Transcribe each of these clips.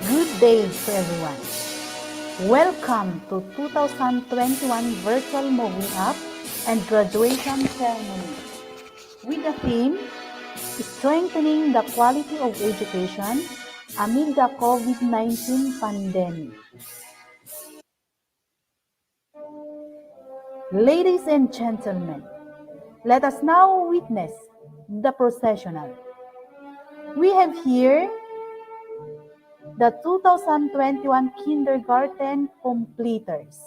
Good day to everyone. Welcome to 2021 Virtual Moving Up and Graduation Ceremony with the theme Strengthening the Quality of Education amid the COVID-19 pandemic. Ladies and gentlemen, let us now witness the processional. We have here the 2021 kindergarten completers.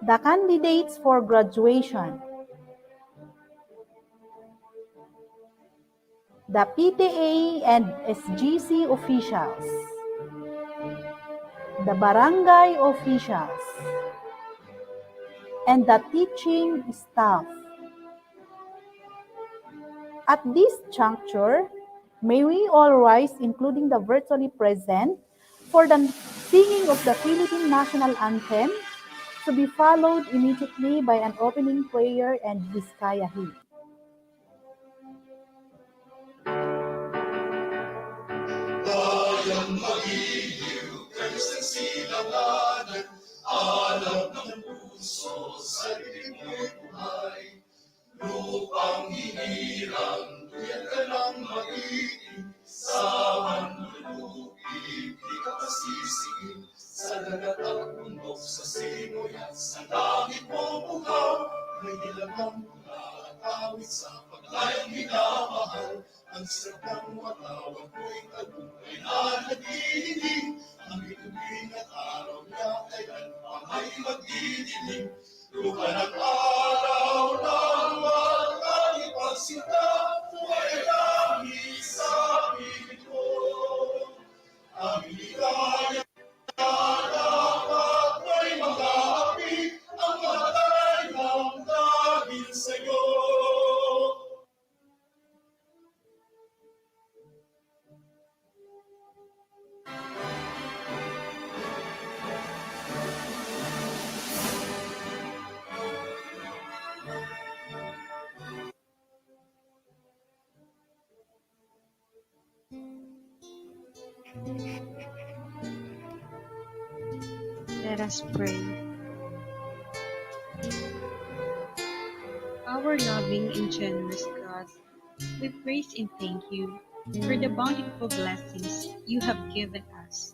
The candidates for graduation, the PTA and SGC officials, the barangay officials, and the teaching staff. At this juncture, may we all rise, including the virtually present, for the singing of the Philippine National Anthem, to be followed immediately by an opening prayer and Vizcaya hymn. Bayang mag-ihiw, kanisang silanganan, alam ng puso, sariling mo'y buhay. Lupang hinirang, tuyan ka ng mag-iing, sa manlulupi, di ka pasisiin, sa dagat at bundok, sa simoy at sa langit mo buhaw, may nilagang mula at awit sa paglayang minamahal. Ang sarap ng watawag mo'y tagumpay na nagdidinig, ang bituin at araw na kailan pa may magdidinig. Lupa ng araw ng magkalipasinta, buhay kami sa piling ko. Aming ligaya dapat may mga api, ang matay ng dahil sa'yo. Let us pray. Our loving and generous God, we praise and thank you for the bountiful blessings you have given us.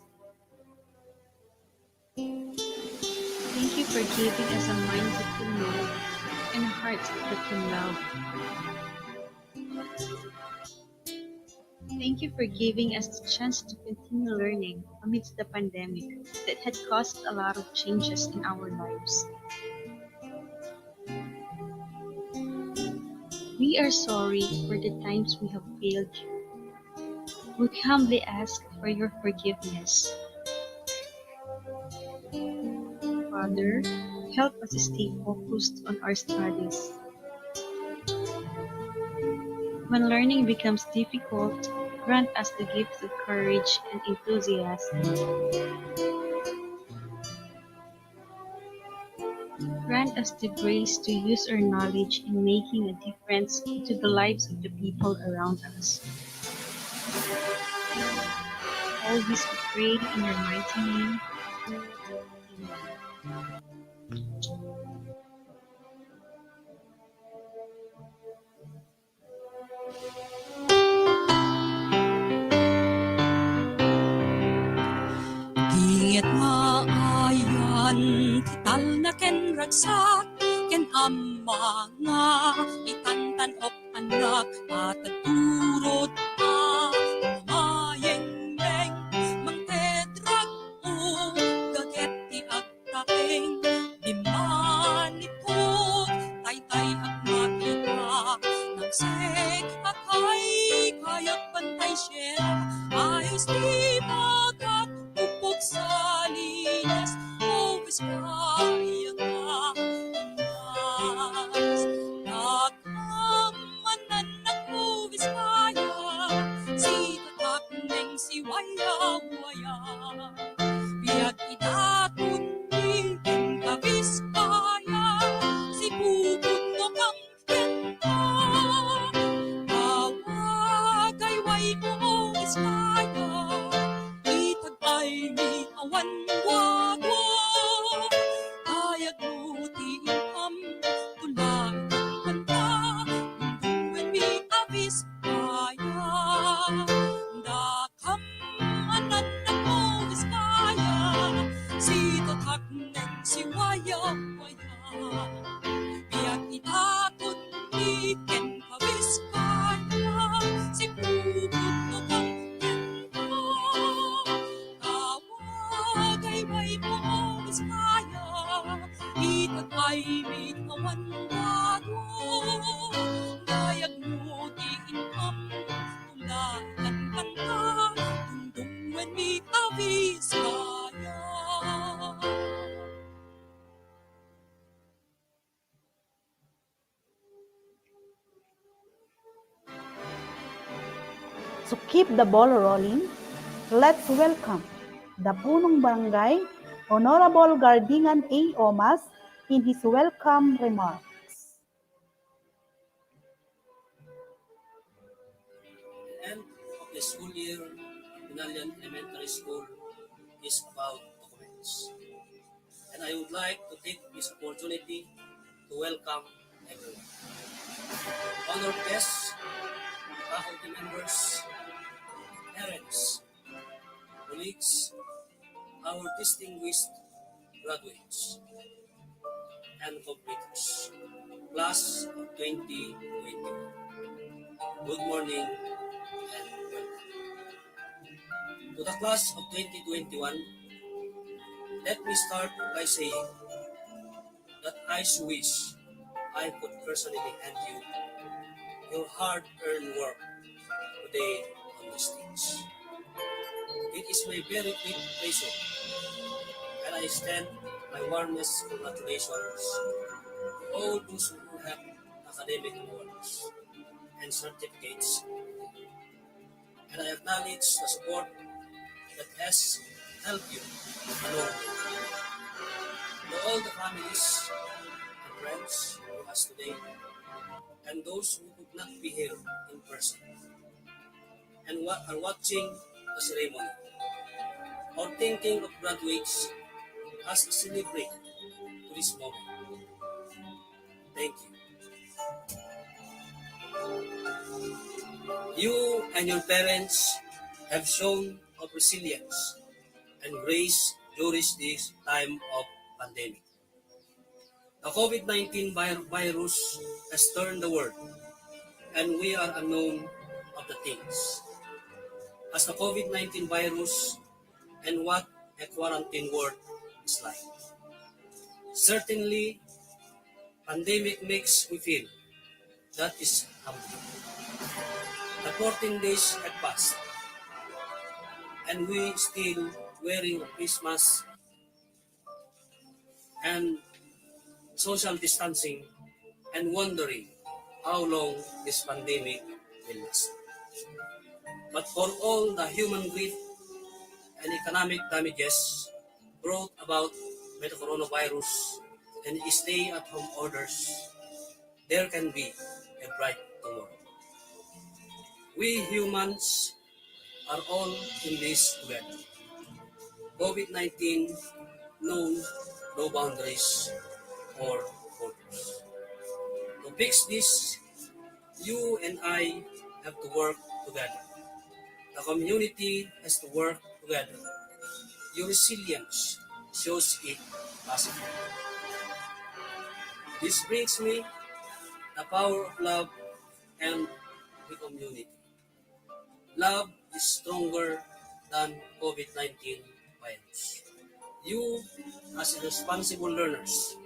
Thank you for giving us a mind that can know and a heart that can love. Thank you for giving us the chance to continue learning amidst the pandemic that had caused a lot of changes in our lives. We are sorry for the times we have failed you. We humbly ask for your forgiveness. Father, help us stay focused on our studies. When learning becomes difficult, grant us the gifts of courage and enthusiasm. Grant us the grace to use our knowledge in making a difference to the lives of the people around us. All this we pray in your mighty name. Amen. Ingat maayan, kital na ken ragsak, ken ama nga, itantanop anak, at turot ka, mayeng-meng, mangtedrag o, gaget ti agtaking, di manipot, tay-tay at makita, nagsek akay, kayat bantay siya, ayos di magat, upok sa linas, o Vizcaya nga, mas nakamanan ako Vizcaya, si tatak neng si waya-waya, biag idatun din ka Vizcaya, si bubot no kang kenta, may awan bago, gayag mo di inam, tulakan kanta, tundong when may avis kaya. To keep the ball rolling, let's welcome the Punong Barangay, Honorable Gardingan A. Omas, in his welcome remarks. The end of the school year at Binalian Elementary School is about to commence. And I would like to take this opportunity to welcome everyone. Honored guests, faculty members, parents, colleagues, our distinguished graduates, and completers, class of 2021. Good morning and welcome. To the class of 2021, let me start by saying that I wish I could personally hand you your hard-earned work today on the stage. It is my very great pleasure, and I extend my warmest congratulations to all those who have academic awards and certificates, and I acknowledge the support that has helped you along the way. To all the families and friends with us today, and those who could not be here in person, and what are watching the ceremony, or thinking of graduates as a celebrate to this moment. Thank you. You and your parents have shown of resilience and grace during this time of pandemic. The COVID-19 virus has turned the world, and we are unknown of the things. As the COVID-19 virus and what a quarantine world is like. Certainly, pandemic makes me feel that is humbling. The 14 days had passed, and we still wearing a face mask and social distancing and wondering how long this pandemic will last. But for all the human grief and economic damages brought about by the coronavirus and stay-at-home orders, there can be a bright tomorrow. We humans are all in this together. COVID-19 knows no boundaries or borders. To fix this, you and I have to work together. The community has to work together. Your resilience shows it possible. This brings me the power of love and the community. Love is stronger than COVID-19 virus. You, as responsible learners,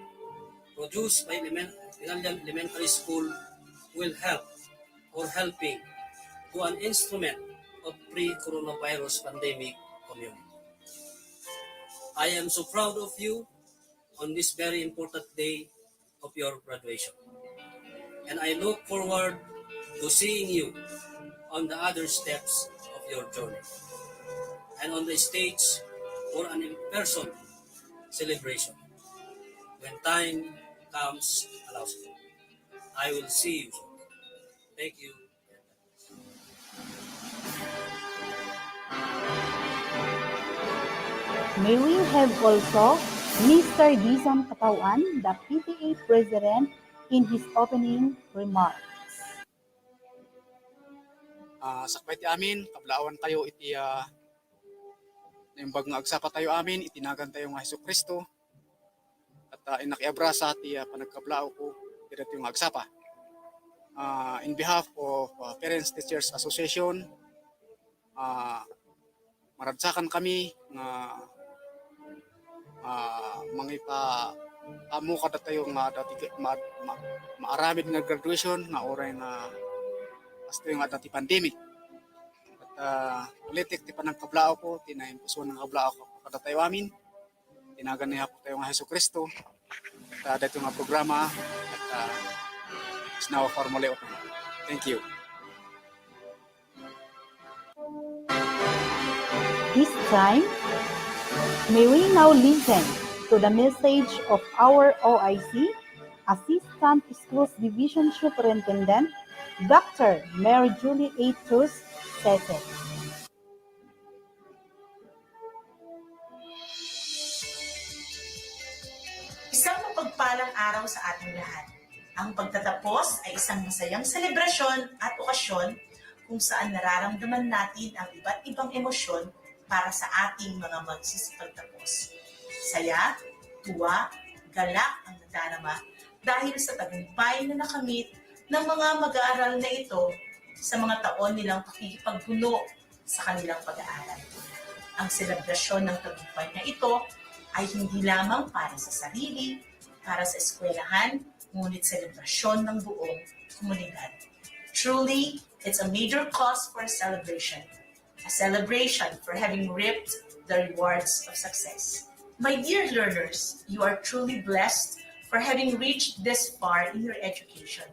produced by Binalian Elementary School, will help or helping to an instrument of pre-coronavirus pandemic community. I am so proud of you on this very important day of your graduation. And I look forward to seeing you on the other steps of your journey and on the stage for an in-person celebration. When time comes, allows it. I will see you soon. Thank you. May we have also Mr. Dizon Katawan, the PTA President, in his opening remarks. Sakbay ti amin, kablaawan tayo iti naimbag nga agsapa tayo amin, itinagan tayo nga Hesus Kristo at inakiabrasa ti panagkablao ko dito yung agsapa. In behalf of Parents Teachers Association, maradsakan kami nga mangipa amo kada tayo nga dati maaramid nga graduation nga oray nga hasta yung dati pandemic. At politik ti panagkablao ko, tinaimpuso ng kablao ko kada tayo amin. Tinaganihan ko tayo nga Hesus Kristo. At dito nga programa at is now formally open. Thank you. This time, may we now listen to the message of our OIC, Assistant Schools Division Superintendent, Dr. Mary Julie A. Tus Sese. Isang mapagpalang araw sa ating lahat. Ang pagtatapos ay isang masayang selebrasyon at okasyon kung saan nararamdaman natin ang iba't ibang emosyon para sa ating mga magsisipagtapos. Saya, tuwa, galak ang nadarama dahil sa tagumpay na nakamit ng mga mag-aaral na ito sa mga taon nilang pakikipagbuno sa kanilang pag-aaral. Ang selebrasyon ng tagumpay na ito ay hindi lamang para sa sarili, para sa eskwelahan, ngunit selebrasyon ng buong komunidad. Truly, it's a major cause for a celebration for having reaped the rewards of success. My dear learners, you are truly blessed for having reached this far in your education.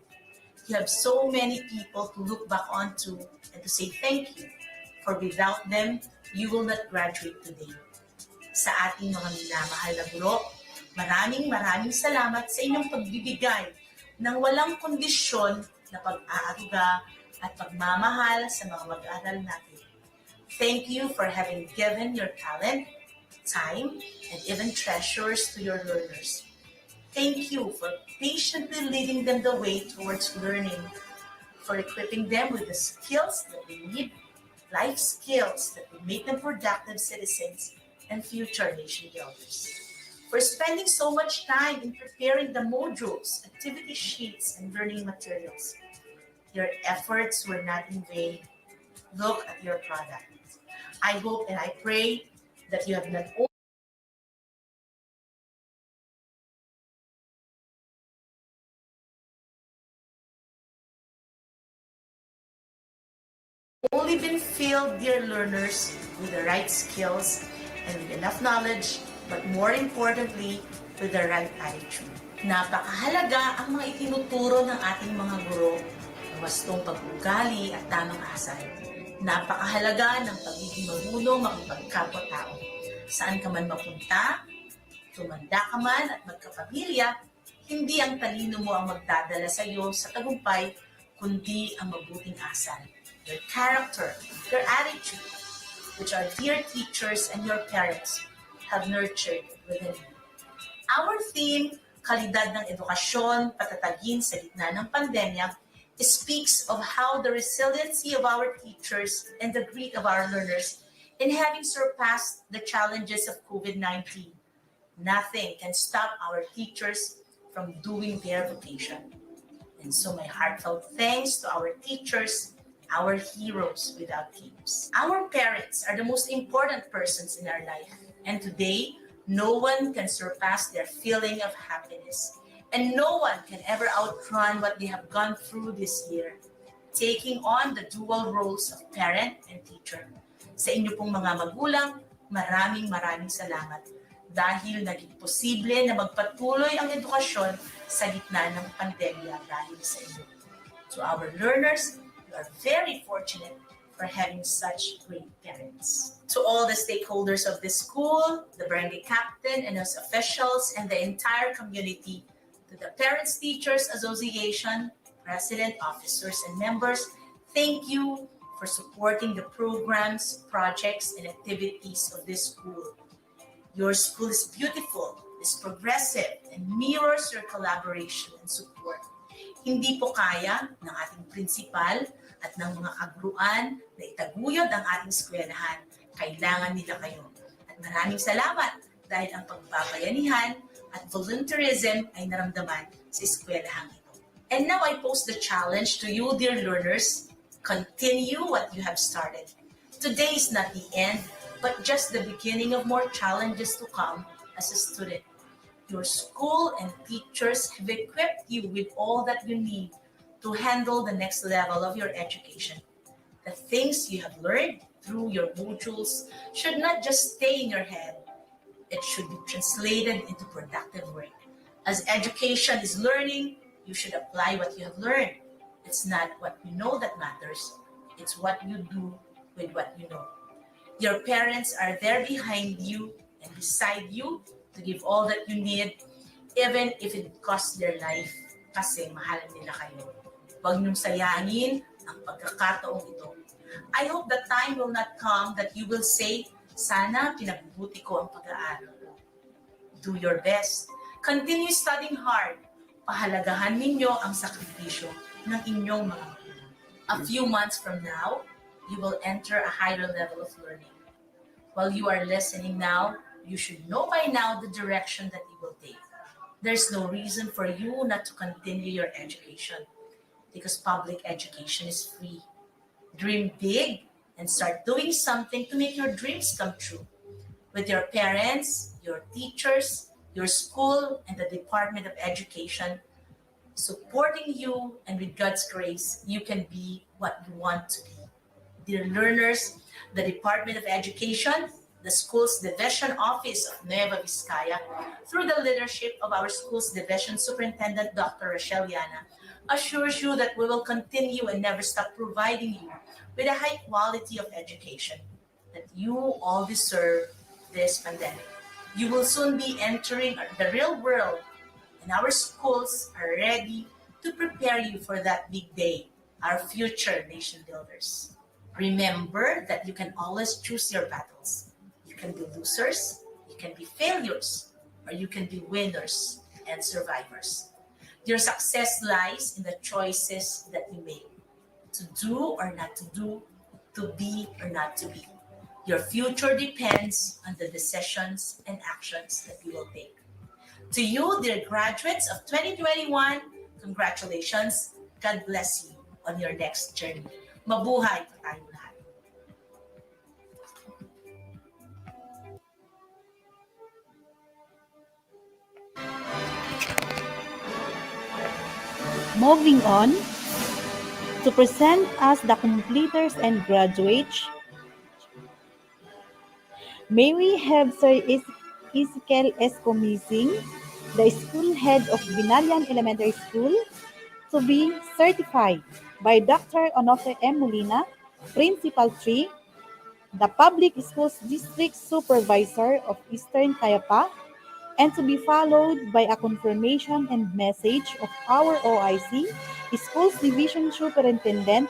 You have so many people to look back onto and to say thank you, for without them, you will not graduate today. Sa ating mga minamahal na guro, maraming salamat sa inyong pagbibigay ng walang kondisyon na pag-aaruga at pagmamahal sa mga mag-aaral natin. Thank you for having given your talent, time, and even treasures to your learners. Thank you for patiently leading them the way towards learning, for equipping them with the skills that they need, life skills that will make them productive citizens and future nation builders. For spending so much time in preparing the modules, activity sheets, and learning materials. Your efforts were not in vain. Look at your product. I hope and I pray that you have not only been filled, dear learners, with the right skills and with enough knowledge, but more importantly, with the right attitude. Napakahalaga ang mga itinuturo ng ating mga guro, ang wastong pag-ugali at tamang asal. Napakahalaga ng pagiging marunong makipagkapwa-tao. Saan ka man mapunta, tumanda ka man at magkapamilya, hindi ang talino mo ang magdadala sa iyo sa tagumpay, kundi ang mabuting asal. Your character, your attitude, which our dear teachers and your parents have nurtured within you. Our theme, Kalidad ng Edukasyon, Patatagin sa Gitna ng Pandemya, speaks of how the resiliency of our teachers and the grit of our learners in having surpassed the challenges of COVID-19. Nothing can stop our teachers from doing their vocation. And so my heartfelt thanks to our teachers, our heroes without capes. Our parents are the most important persons in our life. And today, no one can surpass their feeling of happiness. And no one can ever outrun what they have gone through this year, taking on the dual roles of parent and teacher. Sa inyo pong mga magulang, maraming salamat dahil naging posible na magpatuloy ang edukasyon sa gitna ng pandemya dahil sa inyo. To our learners, you are very fortunate for having such great parents. To all the stakeholders of this school, the barangay captain and his officials, and the entire community, to the Parents Teachers Association, president, officers, and members, thank you for supporting the programs, projects, and activities of this school. Your school is beautiful, is progressive, and mirrors your collaboration and support. Hindi po kaya ng ating principal at ng mga agruan na itaguyod ang ating eskwelahan. Kailangan nila kayo. At maraming salamat dahil ang pagbabayanihan at volunteerism ay naramdaman sa eskwelahan ito. And now I pose the challenge to you, dear learners. Continue what you have started. Today is not the end, but just the beginning of more challenges to come as a student. Your school and teachers have equipped you with all that you need to handle the next level of your education. The things you have learned through your modules should not just stay in your head, it should be translated into productive work. As education is learning, you should apply what you have learned. It's not what you know that matters, it's what you do with what you know. Your parents are there behind you and beside you to give all that you need, even if it costs their life, kasi mahal nila kayo. Huwag niyong sayangin ang pagkakataong ito. I hope the time will not come that you will say, sana pinagbuti ko ang pag-aaral ko. Do your best. Continue studying hard. Pahalagahan ninyo ang sakripisyo ng inyong mga magulang. A few months from now, you will enter a higher level of learning. While you are listening now, you should know by now the direction that you will take. There's no reason for you not to continue your education because public education is free. Dream big and start doing something to make your dreams come true. With your parents, your teachers, your school, and the Department of Education supporting you, and with God's grace, you can be what you want to be. Dear learners, the Department of Education, the school's division office of Nueva Vizcaya, through the leadership of our school's division superintendent, Dr. Rochelle Llana, assures you that we will continue and never stop providing you with a high quality of education that you all deserve this pandemic. You will soon be entering the real world, and our schools are ready to prepare you for that big day, our future nation builders. Remember that you can always choose your battles. You can be losers, you can be failures, or you can be winners and survivors. Your success lies in the choices that you make, to do or not to do, to be or not to be. Your future depends on the decisions and actions that you will take. To you, dear graduates of 2021, congratulations. God bless you on your next journey. Mabuhay po tayong lahat. Moving on, to present us the completers and graduates, may we have Sir Ezekiel Escomising, the school head of Binalian Elementary School, to be certified by Dr. Onofre M. Molina, Principal 3, the Public Schools District Supervisor of Eastern Tayapa, and to be followed by a confirmation and message of our OIC, Schools Division Superintendent,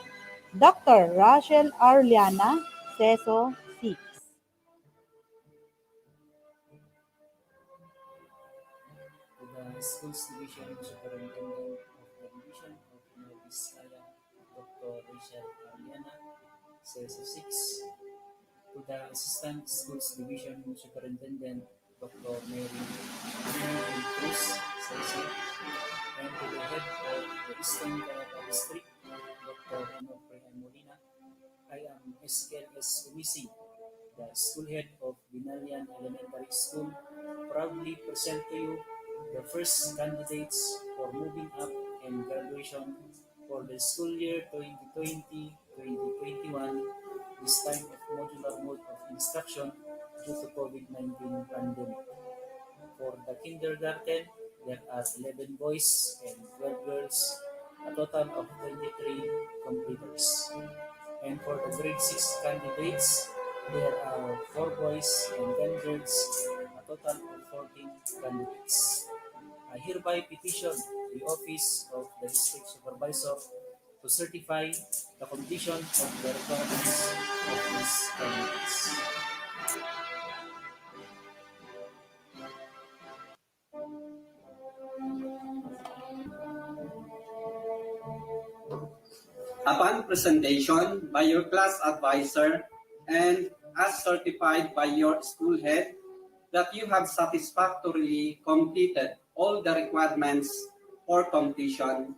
Dr. Rachel Arliana, CESO 6. To the Schools Division Superintendent of the Division of Nueva Vizcaya, Dr. Rachel Ariana, CSO 6. To the Assistant Schools Division Superintendent, Dr. Mary Cruz, CSO. And to the head of the Eastern Tayapa District, Dr. Onofre M. Molina, I am Ezekiel S. Umisi, the school head of Binalian Elementary School, proudly present to you the first candidates for moving up and graduation for the school year 2020-2021, this time of modular mode of instruction due to COVID-19 pandemic. For the kindergarten, there are 11 boys and 12 girls, a total of 23 completers. And for the grade 6 candidates, there are 4 boys and 10 girls, a total of 14 candidates. I hereby petition the Office of the District Supervisor to certify the completion of the requirements of these candidates. Upon presentation by your class advisor and as certified by your school head that you have satisfactorily completed all the requirements for completion,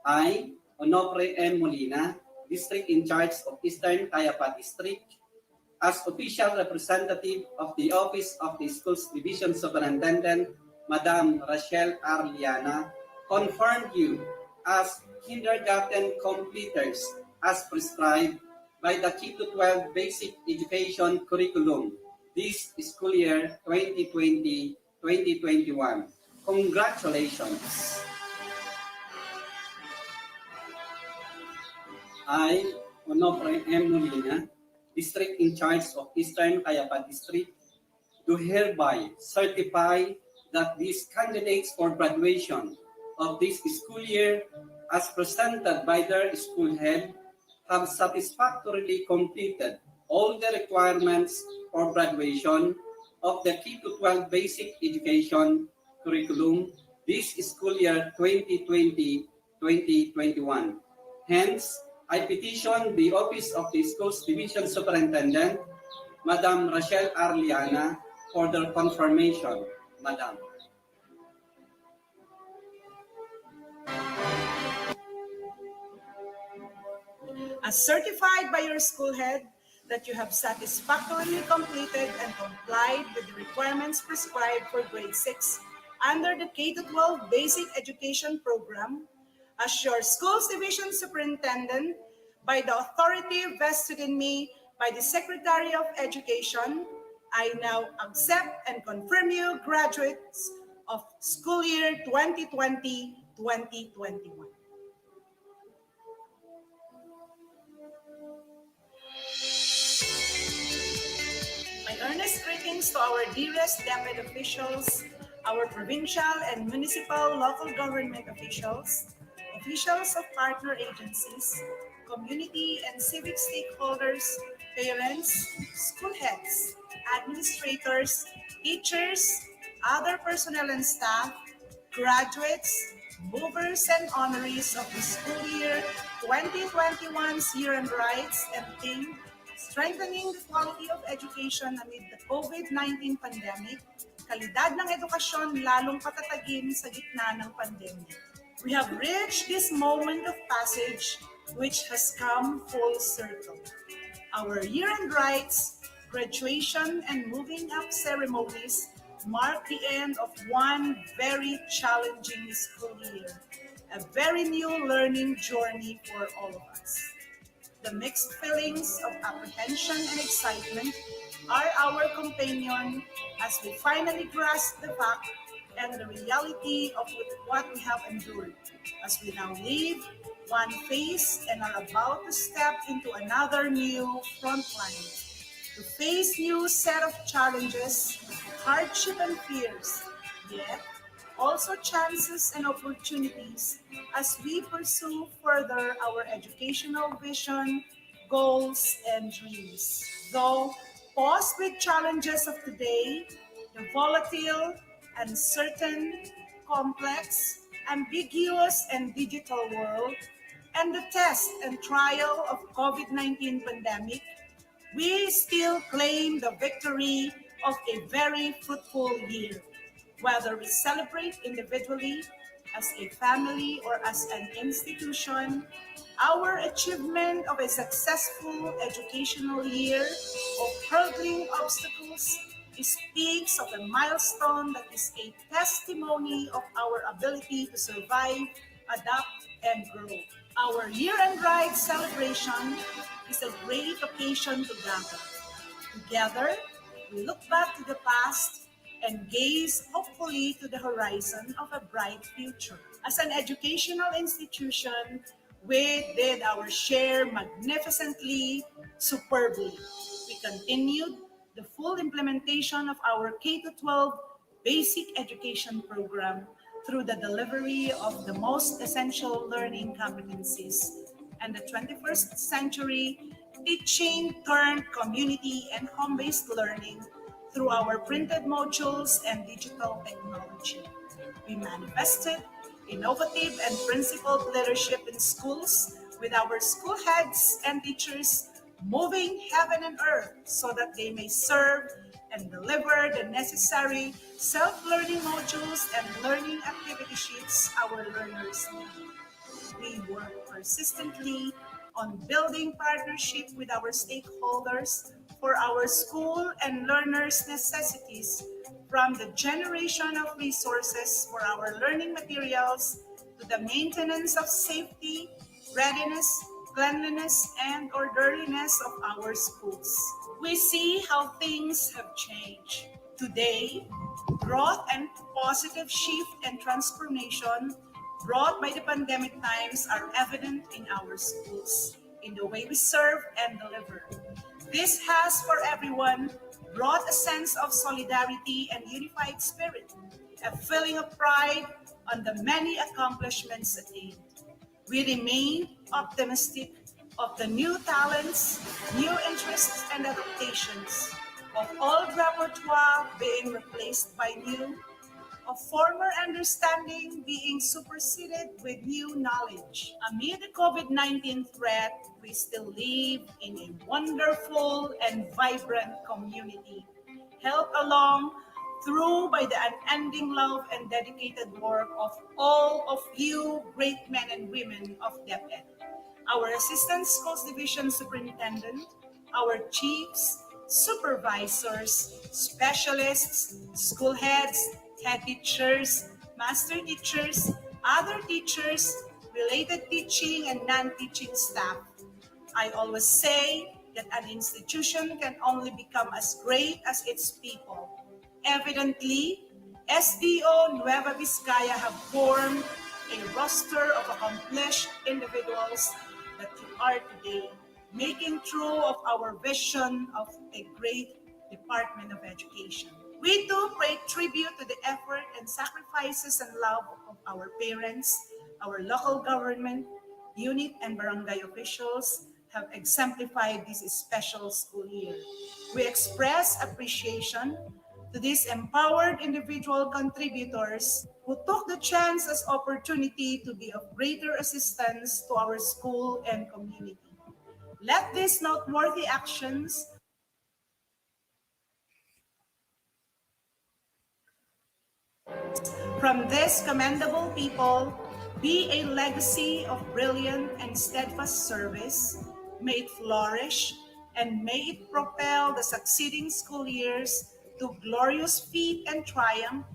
I, Onofre M. Molina, District in charge of Eastern Tayapa District, as official representative of the Office of the Schools Division Superintendent, Madam Rachel Arliana, confirmed you as kindergarten completers as prescribed by the K-12 Basic Education Curriculum this school year 2020-2021. Congratulations! I, Onofre M. Molina, District in charge of Eastern Cayapa District, do hereby certify that these candidates for graduation of this school year, as presented by their school head, have satisfactorily completed all the requirements for graduation of the K-12 Basic Education Curriculum this school year 2020-2021. Hence, I petition the Office of the Schools Division Superintendent, Madam Rachel Arliana, for their confirmation, Madam. As certified by your school head that you have satisfactorily completed and complied with the requirements prescribed for grade 6 under the K-12 Basic Education Program, as your school's division superintendent, by the authority vested in me by the Secretary of Education, I now accept and confirm you graduates of school year 2020-2021. My earnest greetings to our dearest DepEd officials, our provincial and municipal local government officials, officials of partner agencies, community and civic stakeholders, parents, school heads, administrators, teachers, other personnel and staff, graduates, movers and honorees of the school year 2021's Year and Rights and theme, Strengthening the Quality of Education Amid the COVID-19 Pandemic, kalidad ng edukasyon lalong patatagin sa gitna ng pandemic. We have reached this moment of passage which has come full circle. Our year-end rites, graduation, and moving up ceremonies mark the end of one very challenging school year, a very new learning journey for all of us. The mixed feelings of apprehension and excitement are our companion as we finally grasp the fact and the reality of what we have endured, as we now leave one phase and are about to step into another new front line, to face new set of challenges, hardship and fears, yet also chances and opportunities as we pursue further our educational vision, goals, and dreams. Though posed with challenges of today, the volatile, uncertain, complex, ambiguous, and digital world, and the test and trial of COVID-19 pandemic, we still claim the victory of a very fruitful year. Whether we celebrate individually, as a family, or as an institution, our achievement of a successful educational year of hurdling obstacles speaks of a milestone that is a testimony of our ability to survive, adapt, and grow. Our year-end ride celebration is a great occasion to gather. Together, we look back to the past and gaze hopefully to the horizon of a bright future. As an educational institution, we did our share magnificently, superbly. We continued the full implementation of our K-12 basic education program through the delivery of the most essential learning competencies and the 21st century teaching turned community and home-based learning through our printed modules and digital technology. We manifested innovative and principled leadership in schools with our school heads and teachers moving heaven and earth so that they may serve and deliver the necessary self-learning modules and learning activity sheets our learners need. We work persistently on building partnership with our stakeholders for our school and learners' necessities from the generation of resources for our learning materials to the maintenance of safety, readiness, cleanliness, and orderliness of our schools. We see how things have changed. Today, growth and positive shift and transformation brought by the pandemic times are evident in our schools, in the way we serve and deliver. This has, for everyone, brought a sense of solidarity and unified spirit, a feeling of pride on the many accomplishments attained. We remain optimistic of the new talents, new interests, and adaptations, of old repertoire being replaced by new, of former understanding being superseded with new knowledge. Amid the COVID-19 threat, we still live in a wonderful and vibrant community, helped along through by the unending love and dedicated work of all of you great men and women of DepEd. Our Assistant Schools Division Superintendent, our chiefs, supervisors, specialists, school heads, head teachers, master teachers, other teachers, related teaching and non-teaching staff. I always say that an institution can only become as great as its people. Evidently, SDO Nueva Vizcaya have formed a roster of accomplished individuals that you are today, making true of our vision of a great Department of Education. We too pay tribute to the effort and sacrifices and love of our parents, our local government, unit, and barangay officials have exemplified this special school year. We express appreciation to these empowered individual contributors who took the chance as opportunity to be of greater assistance to our school and community. Let these noteworthy actions from these commendable people be a legacy of brilliant and steadfast service. May it flourish and may it propel the succeeding school years to glorious feat and triumph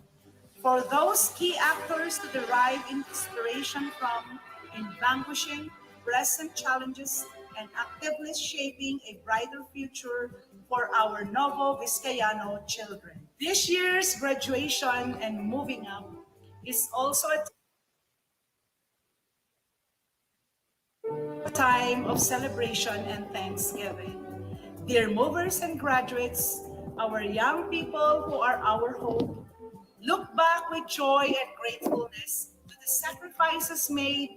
for those key actors to derive inspiration from in vanquishing present challenges and actively shaping a brighter future for our Novo Vizcayano children. This year's graduation and moving up is also a time of celebration and thanksgiving. Dear movers and graduates, our young people who are our hope, look back with joy and gratefulness to the sacrifices made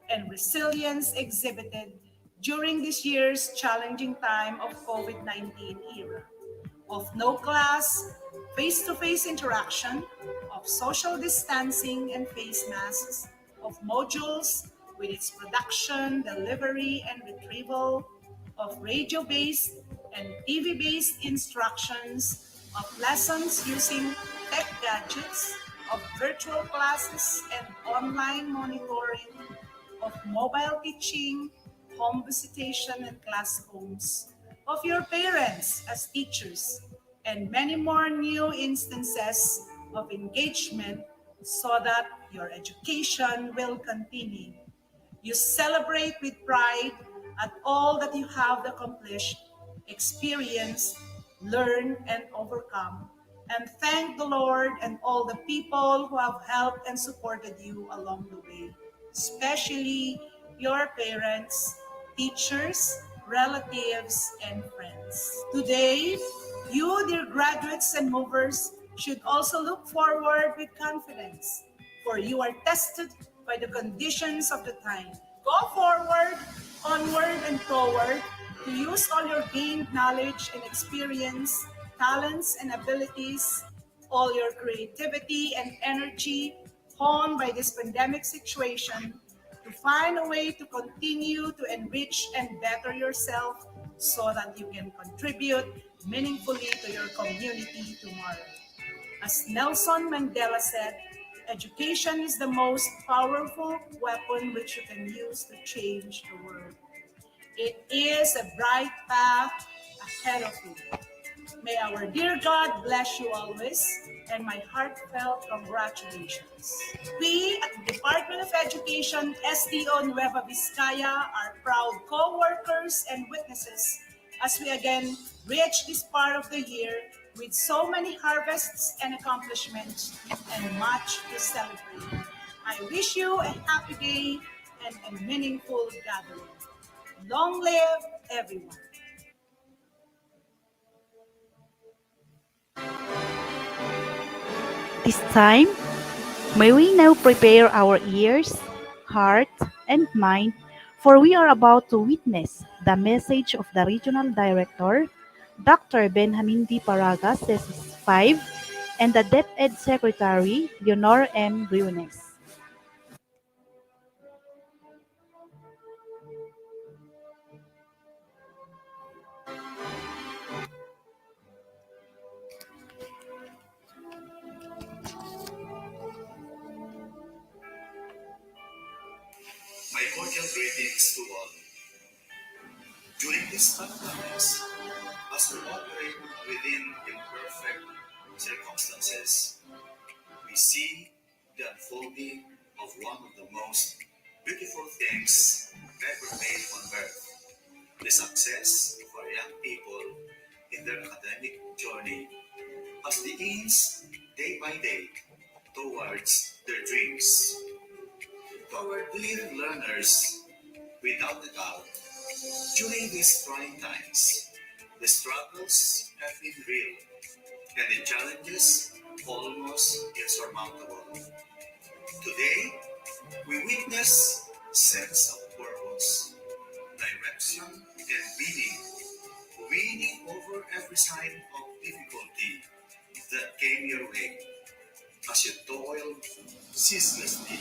and resilience exhibited during this year's challenging time of COVID-19 era, of no class, face-to-face interaction, of social distancing and face masks, of modules with its production, delivery, and retrieval, of radio-based and TV-based instructions, of lessons using tech gadgets, of virtual classes and online monitoring, of mobile teaching, home visitation and classrooms, of your parents as teachers, and many more new instances of engagement so that your education will continue. You celebrate with pride at all that you have accomplished, experienced, learned, and overcome, and thank the Lord and all the people who have helped and supported you along the way, especially your parents, teachers, relatives, and friends. Today, you, dear graduates and movers, should also look forward with confidence, for you are tested by the conditions of the time. Go forward, onward, and toward to use all your gained knowledge and experience, talents and abilities, all your creativity and energy honed by this pandemic situation to find a way to continue to enrich and better yourself so that you can contribute meaningfully to your community tomorrow. As Nelson Mandela said, education is the most powerful weapon which you can use to change the world. It is a bright path ahead of you. May our dear God bless you always, and my heartfelt congratulations. We at the Department of Education, SDO Nueva Vizcaya, are proud co-workers and witnesses as we again reach this part of the year with so many harvests and accomplishments and much to celebrate. I wish you a happy day and a meaningful gathering. Long live everyone. This time, may we now prepare our ears, heart, and mind, for we are about to witness the message of the Regional Director, Dr. Benjamin D. Paraga, CESIS 5, and the DepEd Secretary, Leonor M. Briones. My cordial greetings to all. During these tough times, as we operate within imperfect circumstances, we see the unfolding of one of the most beautiful things ever made on earth, the success of our young people in their academic journey as they inch day by day towards their dreams. To our dear learners, without a doubt, during these trying times, the struggles have been real and the challenges almost insurmountable. Today, we witness sense of purpose, direction, and meaning winning over every sign of difficulty that came your way as you toil ceaselessly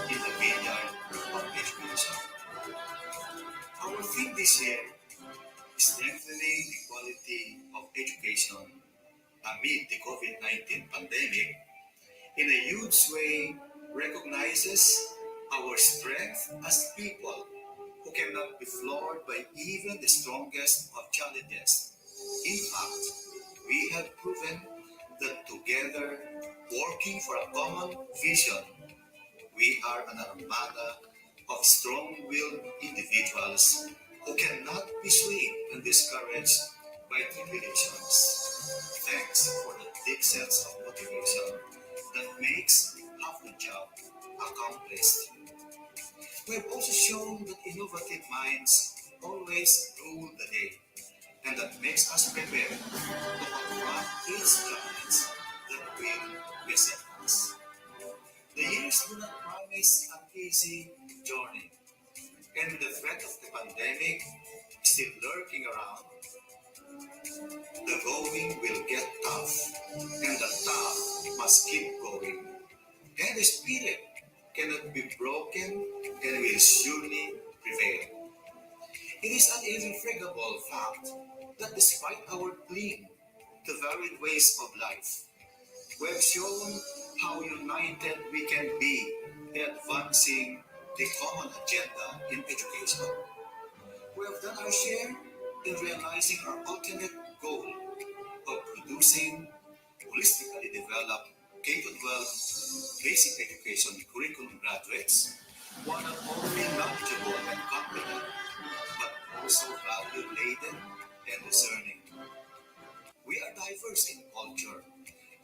in the vineyard of education. Our theme this year is strengthening the quality of education amid the COVID-19 pandemic in a huge way recognizes our strength as people who cannot be floored by even the strongest of challenges. In fact, we have proven that together, working for a common vision, we are an armada of strong-willed individuals who cannot be swayed and discouraged by tribulations. Thanks for the deep sense of motivation that makes half the job accomplished. We have also shown that innovative minds always rule the day, and that makes us prepared to confront each challenge that will beset us. The years do not promise an easy journey, and with the threat of the pandemic still lurking around, the going will get tough, and the tough must keep going. And the spirit cannot be broken and will surely prevail. It is an irrefragable fact that despite our cling to varied ways of life, we have shown how united we can be in advancing the common agenda in education. We have done our share in realizing our ultimate goal of producing holistically developed K-12 basic education curriculum graduates who are not only knowledgeable and competent, but also value-laden and discerning. We are diverse in culture,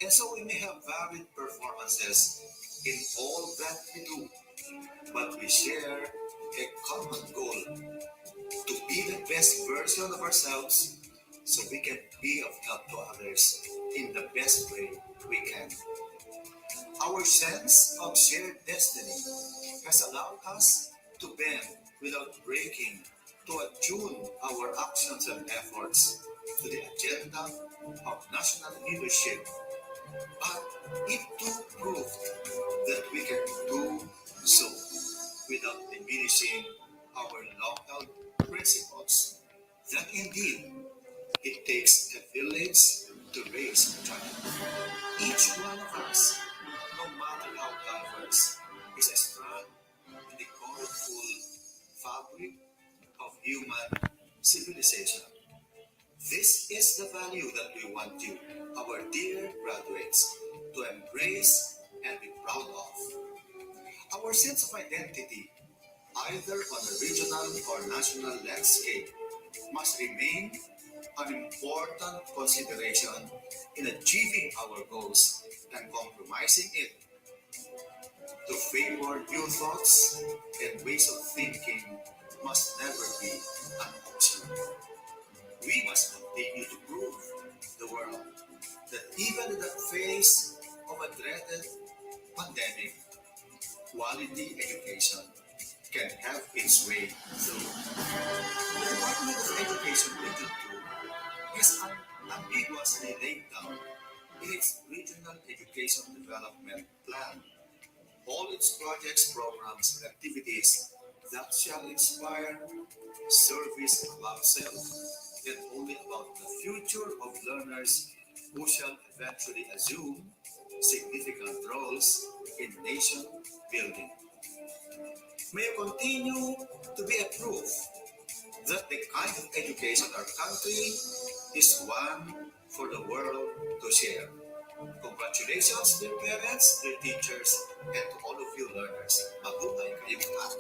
and so we may have varied performances in all that we do, but we share a common goal to be the best version of ourselves so we can be of help to others in the best way we can. Our sense of shared destiny has allowed us to bend without breaking, to attune our actions and efforts to the agenda of national leadership. But it too proved that we can do so without diminishing our long-held principles. That indeed, it takes a village to raise a child. Each one of us, no matter how diverse, is a strand in the colorful fabric of human civilization. This is the value that we want you, our dear graduates, to embrace and be proud of. Our sense of identity, either on a regional or national landscape, must remain an important consideration in achieving our goals, and compromising it to favor new thoughts and ways of thinking must never be an option. We must continue to prove the world that even in the face of a dreaded pandemic, quality education can have its way through. The Department of Education Region 2 has ambiguously laid down in its Regional Education Development Plan all its projects, programs, and activities that shall inspire service above self, and only about the future of learners who shall eventually assume significant roles in nation building. May you continue to be a proof that the kind of education our country is one for the world to share. Congratulations, dear parents, dear teachers, and to all of you learners. Mabuhay kayong lahat.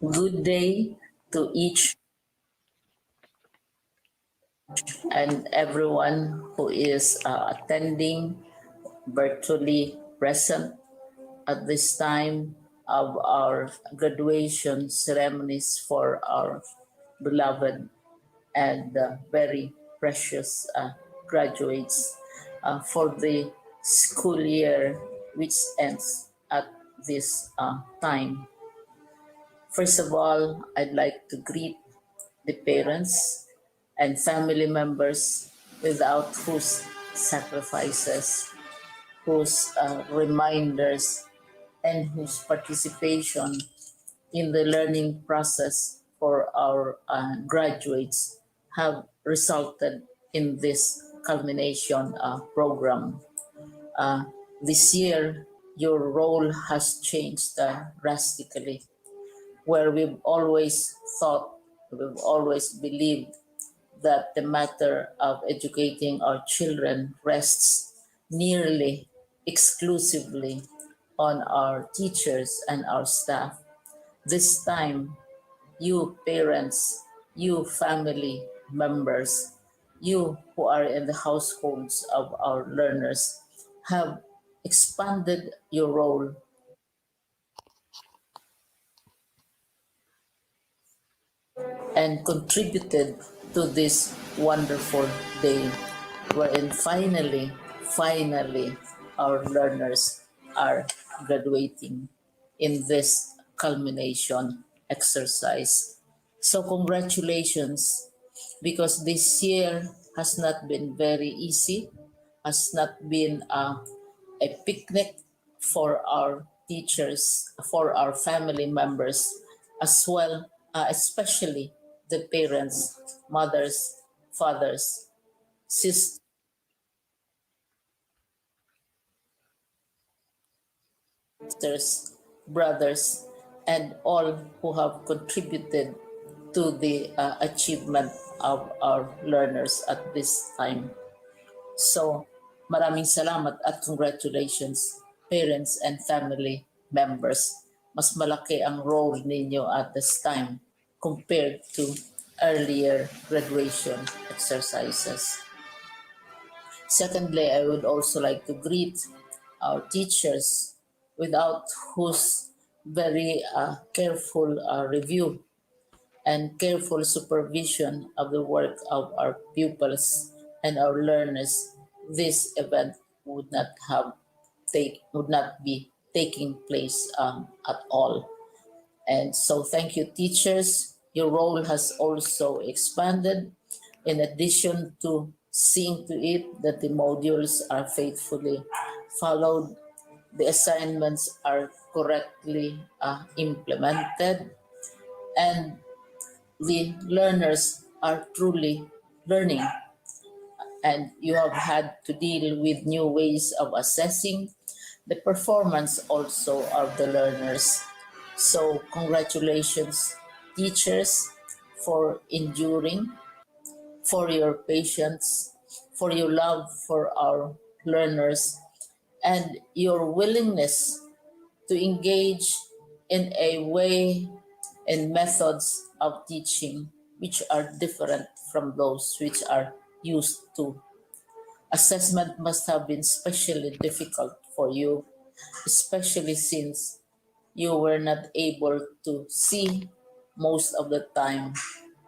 Good day to each and everyone who is attending virtually present at this time of our graduation ceremonies for our beloved and very precious graduates for the school year which ends at this time. First of all, I'd like to greet the parents and family members without whose sacrifices, whose reminders, and whose participation in the learning process for our graduates have resulted in this culmination program. This year, your role has changed drastically, where we've always thought, we've always believed that the matter of educating our children rests nearly exclusively on our teachers and our staff. This time, you parents, you family members, you who are in the households of our learners have expanded your role and contributed to this wonderful day wherein finally, our learners are graduating in this culmination exercise. So, congratulations, because this year has not been very easy, has not been a picnic for our teachers, for our family members, as well, especially the parents, mothers, fathers, sisters, brothers, and all who have contributed to the achievement of our learners at this time. So, maraming salamat at congratulations, parents and family members. Mas malaki ang role ninyo at this time compared to earlier graduation exercises. Secondly, I would also like to greet our teachers, without whose very careful review and careful supervision of the work of our pupils and our learners, this event would not be taking place at all. And so thank you, teachers. Your role has also expanded in addition to seeing to it that the modules are faithfully followed, the assignments are correctly implemented, and the learners are truly learning. And you have had to deal with new ways of assessing the performance also of the learners. So, congratulations, teachers, for enduring, for your patience, for your love for our learners, and your willingness to engage in a way and methods of teaching which are different from those which are used to. Assessment must have been especially difficult for you, especially since you were not able to see most of the time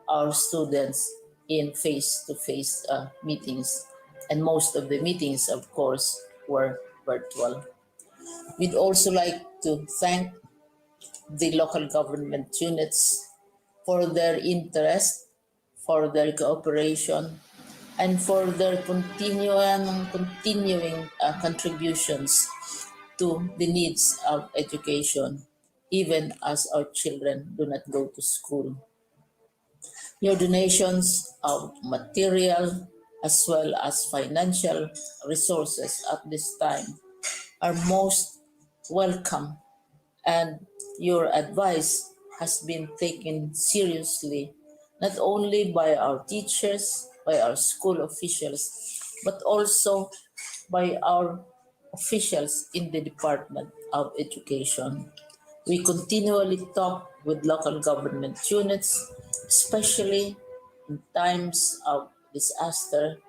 our students in face-to-face meetings, and most of the meetings, of course, were virtual. We'd also like to thank the local government units for their interest, for their cooperation, and for their continuing contributions to the needs of education, even as our children do not go to school. Your donations of material as well as financial resources at this time are most welcome, and your advice has been taken seriously not only by our teachers, by our school officials, but also by our officials in the Department of Education. We continually talk with local government units, especially in times of disaster,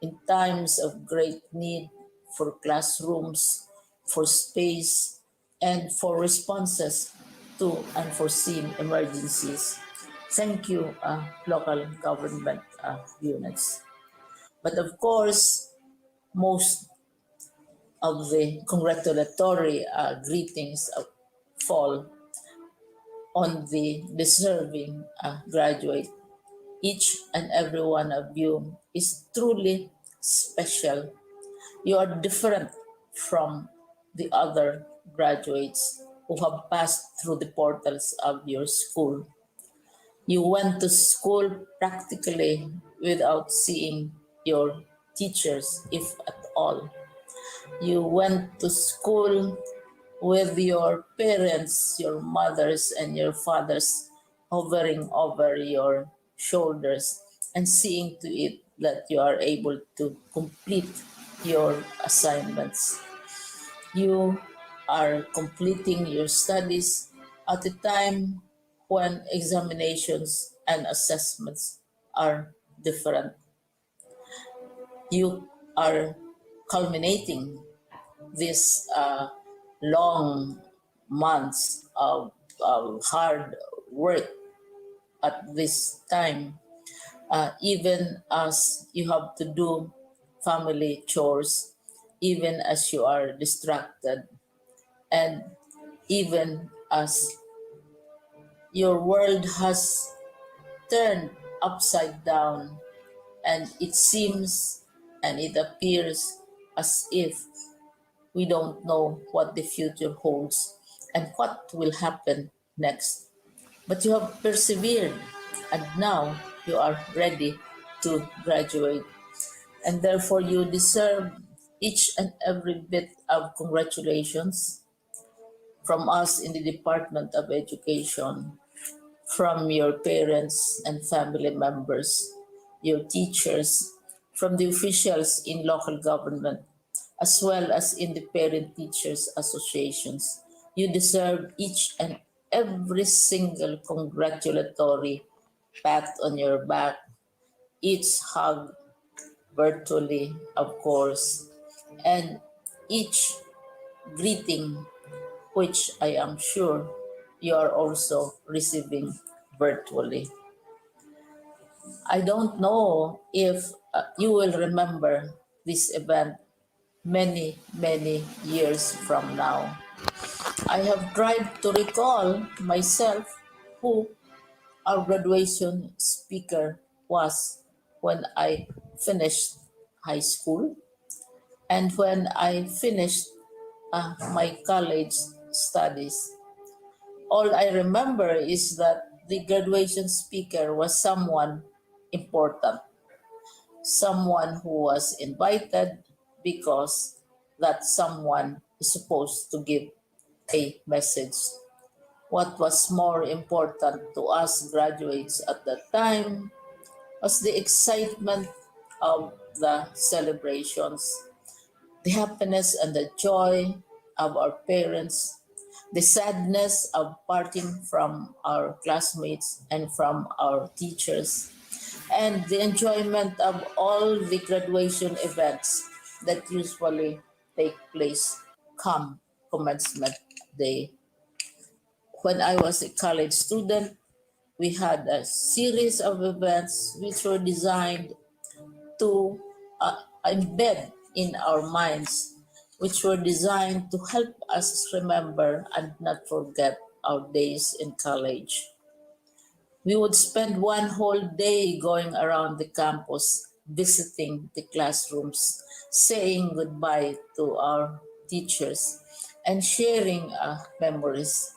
in times of great need for classrooms, for space, and for responses to unforeseen emergencies. Thank you, local government units. But of course, most of the congratulatory greetings fall on the deserving graduate. Each and every one of you is truly special. You are different from the other graduates who have passed through the portals of your school. You went to school practically without seeing your teachers, if at all. You went to school with your parents, your mothers, and your fathers hovering over your shoulders and seeing to it that you are able to complete your assignments. You are completing your studies at a time when examinations and assessments are different. You are culminating this long months of hard work at this time, even as you have to do family chores, even as you are distracted, and even as your world has turned upside down, and it seems and it appears as if we don't know what the future holds and what will happen next. But you have persevered, and now you are ready to graduate. And therefore, you deserve each and every bit of congratulations from us in the Department of Education, from your parents and family members, your teachers, from the officials in local government, as well as in the parent teachers associations. You deserve each and every single congratulatory pat on your back, each hug virtually, of course, and each greeting, which I am sure you are also receiving virtually. I don't know if you will remember this event many, many years from now. I have tried to recall myself who our graduation speaker was when I finished high school and when I finished my college studies. All I remember is that the graduation speaker was someone important, someone who was invited because that someone is supposed to give a message. What was more important to us graduates at that time was the excitement of the celebrations, the happiness and the joy of our parents, the sadness of parting from our classmates and from our teachers, and the enjoyment of all the graduation events that usually take place come commencement day. When I was a college student, we had a series of events which were designed to embed in our minds, which were designed to help us remember and not forget our days in college. We would spend one whole day going around the campus, visiting the classrooms, saying goodbye to our teachers, and sharing memories.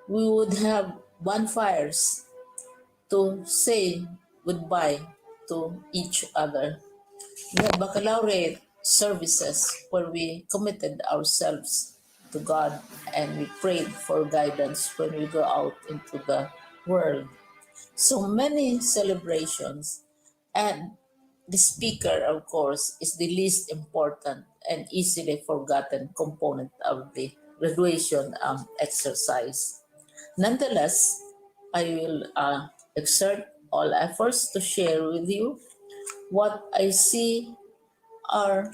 We would have bonfires to say goodbye to each other. We had baccalaureate services where we committed ourselves to God and we prayed for guidance when we go out into the world. So many celebrations, and the speaker, of course, is the least important and easily forgotten component of the graduation exercise. Nonetheless, I will exert all efforts to share with you what I see are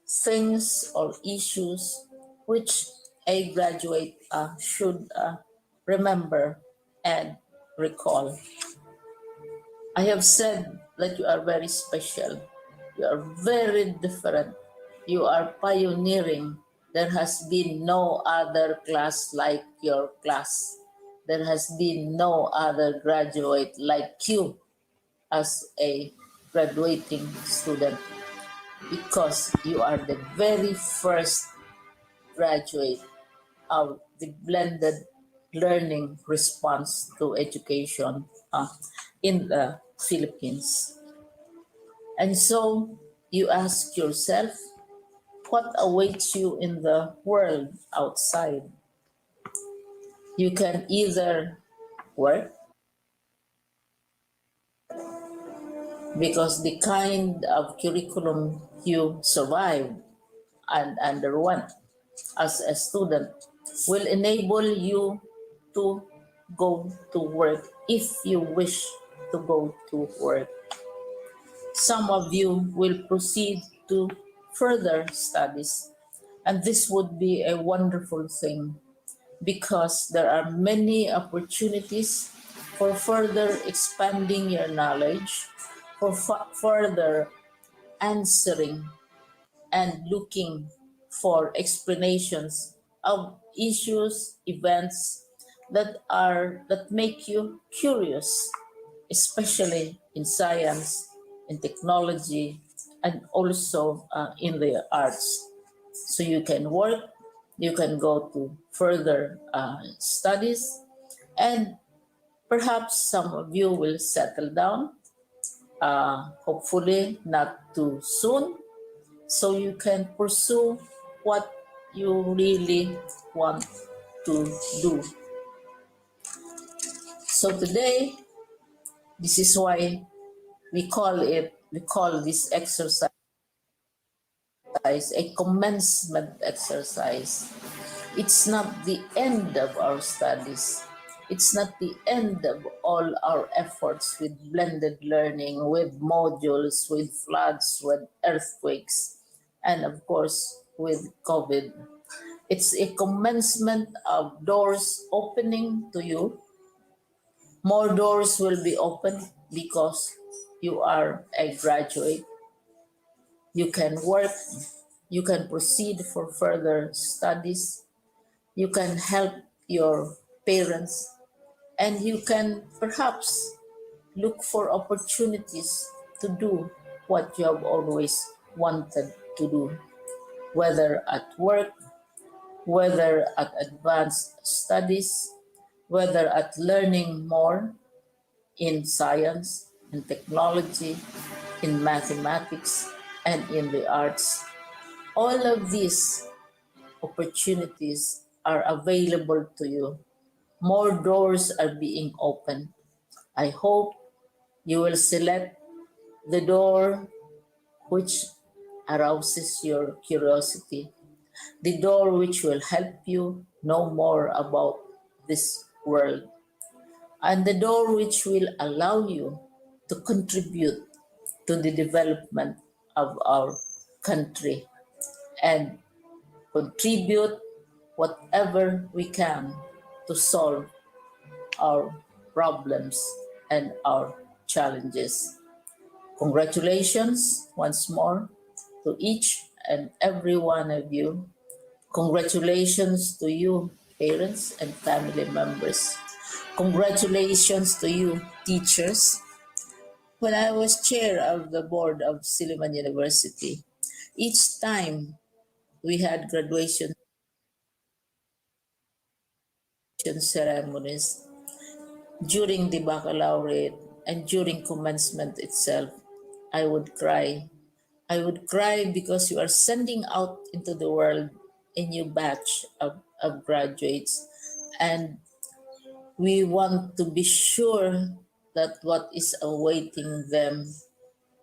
things or issues which a graduate should remember and recall. I have said that you are very special. You are very different. You are pioneering. There has been no other class like your class. There has been no other graduate like you as a graduating student because you are the very first graduate of the blended learning response to education in the Philippines. And so you ask yourself, what awaits you in the world outside? You can either work because the kind of curriculum you survived and underwent as a student will enable you to go to work if you wish to go to work. Some of you will proceed to further studies, and this would be a wonderful thing because there are many opportunities for further expanding your knowledge, for further answering and looking for explanations of issues, events that make you curious, especially in science, in technology, and also in the arts. So you can work, you can go to further studies, and perhaps some of you will settle down, hopefully not too soon, so you can pursue what you really want to do. So today, this is why we call this exercise a commencement exercise. It's not the end of our studies. It's not the end of all our efforts with blended learning, with modules, with floods, with earthquakes, and of course with COVID. It's a commencement of doors opening to you. More doors will be opened because you are a graduate. You can work, you can proceed for further studies, You can help your parents, and you can perhaps look for opportunities to do what you have always wanted to do, whether at work, whether at advanced studies, whether at learning more in science and technology, in mathematics, and in the arts. All of these opportunities are available to you. More doors are being opened. I hope you will select the door which arouses your curiosity, the door which will help you know more about this world, and the door which will allow you to contribute to the development of our country and contribute whatever we can to solve our problems and our challenges. Congratulations once more to each and every one of you. Congratulations to you, parents and family members. Congratulations to you, teachers. When I was chair of the board of Silliman University, each time we had graduation ceremonies, during the baccalaureate and during commencement itself, I would cry. I would cry because you are sending out into the world a new batch of graduates, and we want to be sure that what is awaiting them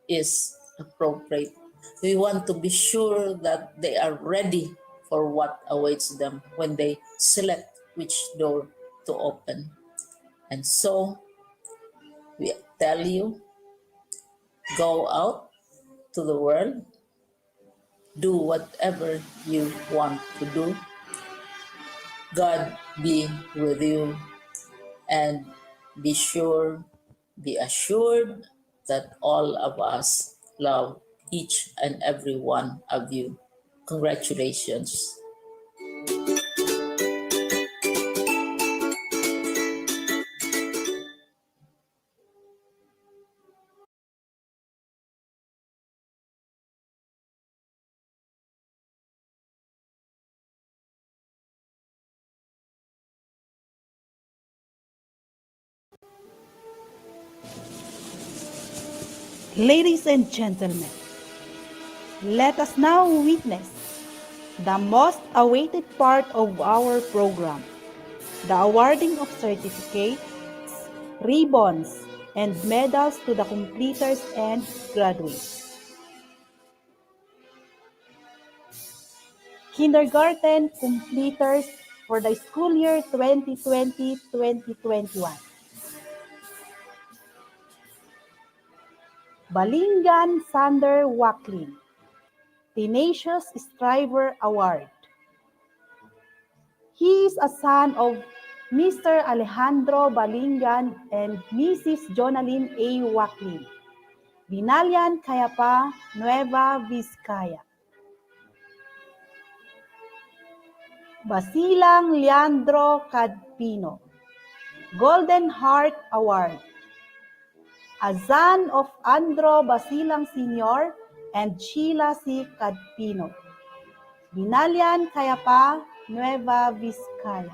is appropriate. We want to be sure that they are ready for what awaits them when they select which door to open. And so we tell you, go out to the world, do whatever you want to do. God be with you, and be sure, be assured that all of us love each and every one of you. Congratulations. Ladies and gentlemen, let us now witness the most awaited part of our program, the awarding of certificates, ribbons, and medals to the completers and graduates. Kindergarten completers for the school year 2020-2021. Balingan Sander Waklin, Tenacious Striver Award. He is a son of Mr. Alejandro Balingan and Mrs. Jonalyn A. Waklin, Binalian, Cayapa, Nueva Vizcaya. Basilang Leandro Cadpino, Golden Heart Award. A son of Andro Basilang Sr. and Sheila C. Cadpino, Binalian, Cayapa, Nueva Vizcaya.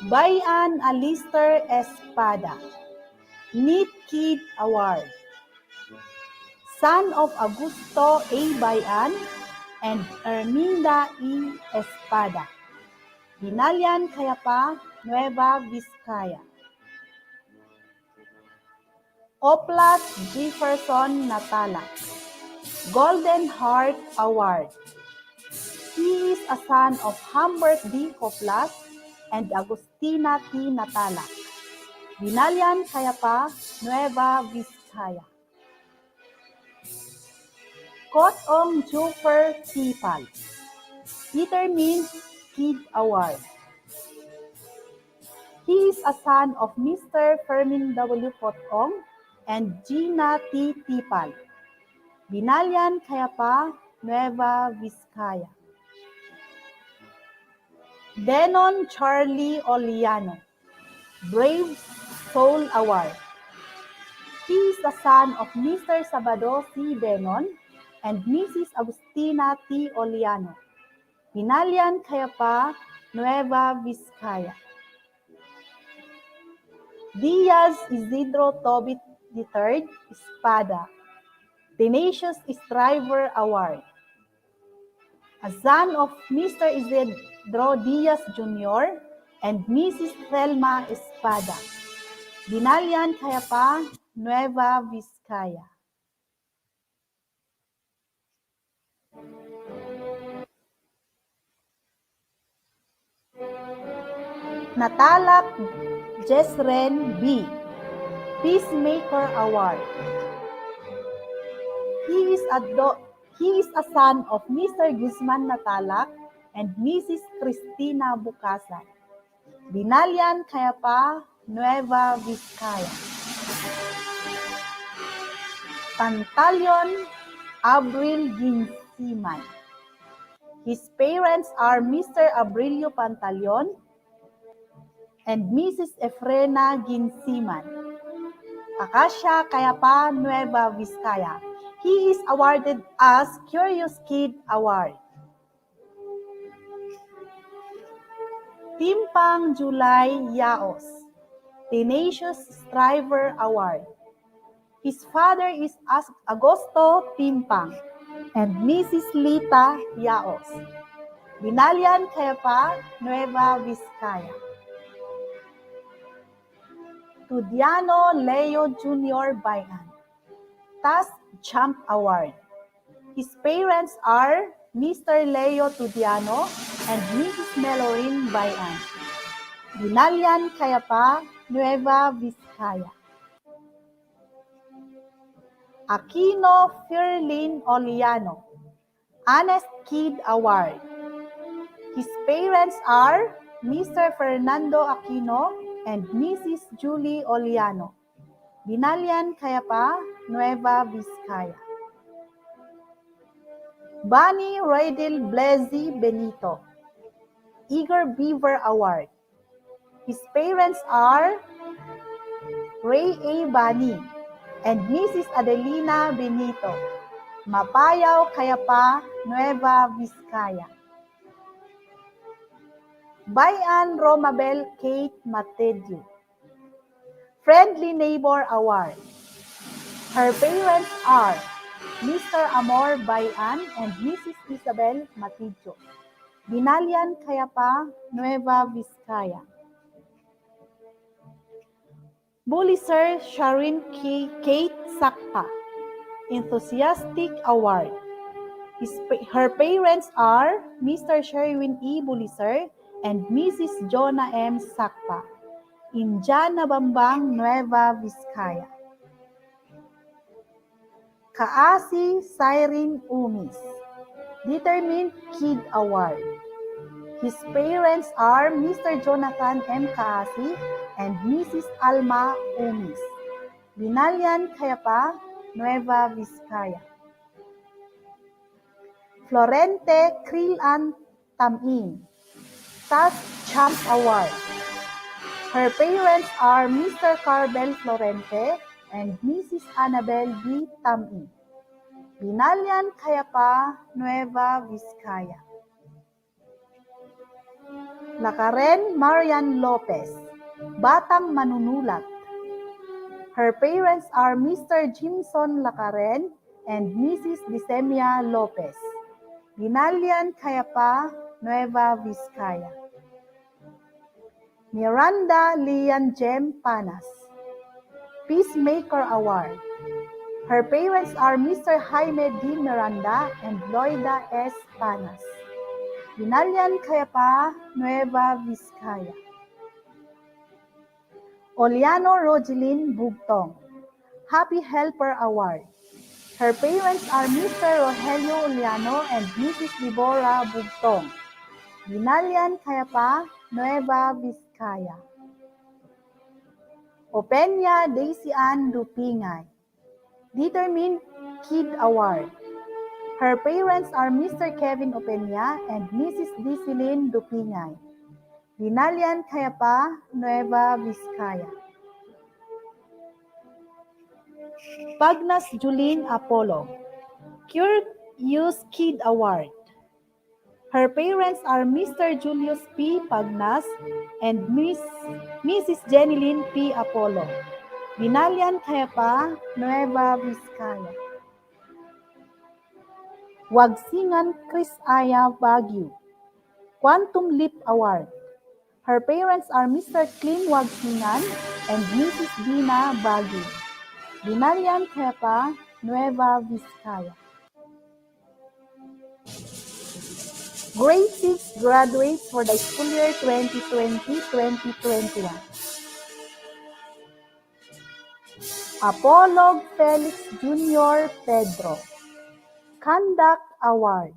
Bayan Alister Espada, Neat Kid Award. Son of Augusto A. Bayan and Erminda E. Espada, Binalian, Cayapa, Nueva Vizcaya. Oplas Jefferson Natala, Golden Heart Award. He is a son of Humbert D. Oplas and Agustina T. Natala, Binalian, Cayapa, Nueva Vizcaya. Kotong Juper Tipal, Determined Kid Award. He is a son of Mr. Fermin W. Kotong and Gina T. Tipal, Binalian, Cayapa, Nueva Vizcaya. Denon Charlie Oliano, Brave Soul Award. He is the son of Mr. Sabado C. Denon and Mrs. Agustina T. Oliano. Binalian, Cayapa, Nueva Vizcaya. Diaz Isidro Tobit III, Espada, Tenacious Striver Award. A son of Mr. Isidro Diaz Jr. and Mrs. Thelma Espada. Binalian, Cayapa, Nueva Vizcaya. Natalak Jesren B. Peacemaker Award. He is a son of Mr. Guzman Natalak and Mrs. Cristina Bukasan. Binalian, Cayapa, Nueva Vizcaya. Pantaleon Abril Ginsiman. His parents are Mr. Abrilio Pantaleon and Mrs. Efrena Ginsiman. Acacia, Cayapa, Nueva Vizcaya. He is awarded as Curious Kid Award. Timpang July Yaos, Tenacious Striver Award. His father is Agosto Timpang and Mrs. Lita Yaos. Binalian, Cayapa, Nueva Vizcaya. Tudiano Leo Jr. Bayan, Task Champ Award. His parents are Mr. Leo Tudiano and Mrs. Melorin Bayan. Binalian, Cayapa, Nueva Vizcaya. Aquino Firlin Oliano, Honest Kid Award. His parents are Mr. Fernando Aquino and Mrs. Julie Oliano. Binalian, Cayapa, Nueva Vizcaya. Bunny Roydel Blezi Benito, Eager Beaver Award. His parents are Ray A. Bani and Mrs. Adelina Benito. Mapayao, Cayapa, Nueva Vizcaya. Bayan Romabel Kate Matedio, Friendly Neighbor Award. Her parents are Mr. Amor Bayan and Mrs. Isabel Matidio. Binalian, Cayapa, Nueva Vizcaya. Buliser Sharin Kate Sakpa, Enthusiastic Award. Her parents are Mr. Sherwin E. Buliser and Mrs. Jonah M. Sakpa. Indiana Bambang, Nueva Vizcaya. Kaasi Cyrene Umis, Determined Kid Award. His parents are Mr. Jonathan M. Kaasi and Mrs. Alma Umis. Binalian, Cayapa, Nueva Vizcaya. Florente Krilan Tamin, Task Champ Award. Her parents are Mr. Carbel Florente and Mrs. Annabel B. Tamin. Binalian, Cayapa, Nueva Vizcaya. Lacaren Marian Lopez, Batang Manunulat. Her parents are Mr. Jimson Lacaren and Mrs. Disemia Lopez. Binalian, Cayapa, Nueva Vizcaya. Miranda Lian Jem Panas, Peacemaker Award. Her parents are Mr. Jaime D. Miranda and Loida S. Panas. Binalian, Cayapa, Nueva Vizcaya. Oliano Rogelin Bugtong, Happy Helper Award. Her parents are Mr. Rogelio Oliano and Mrs. Deborah Bugtong. Binalian, Cayapa, Nueva Vizcaya. Openia Daisy Ann Dupingay, Determined Kid Award. Her parents are Mr. Kevin Openia and Mrs. Dicilin Dupingay. Binalian Cayapa, Nueva Vizcaya. Pagnas Julene Apollo, Curious Kid Award. Her parents are Mr. Julius P. Pagnas and Mrs. Jenilyn P. Apollo. Binalian Cayapa, Nueva Vizcaya. Wagsingan Chris Aya Baguio, Quantum Leap Award. Her parents are Mr. Clean Wagsingan and Mrs. Dina Baguio. Binalian Cayapa, Nueva Vizcaya. Grade 6 graduates for the school year 2020-2021. Apollo Felix Jr. Pedro. Conduct Award.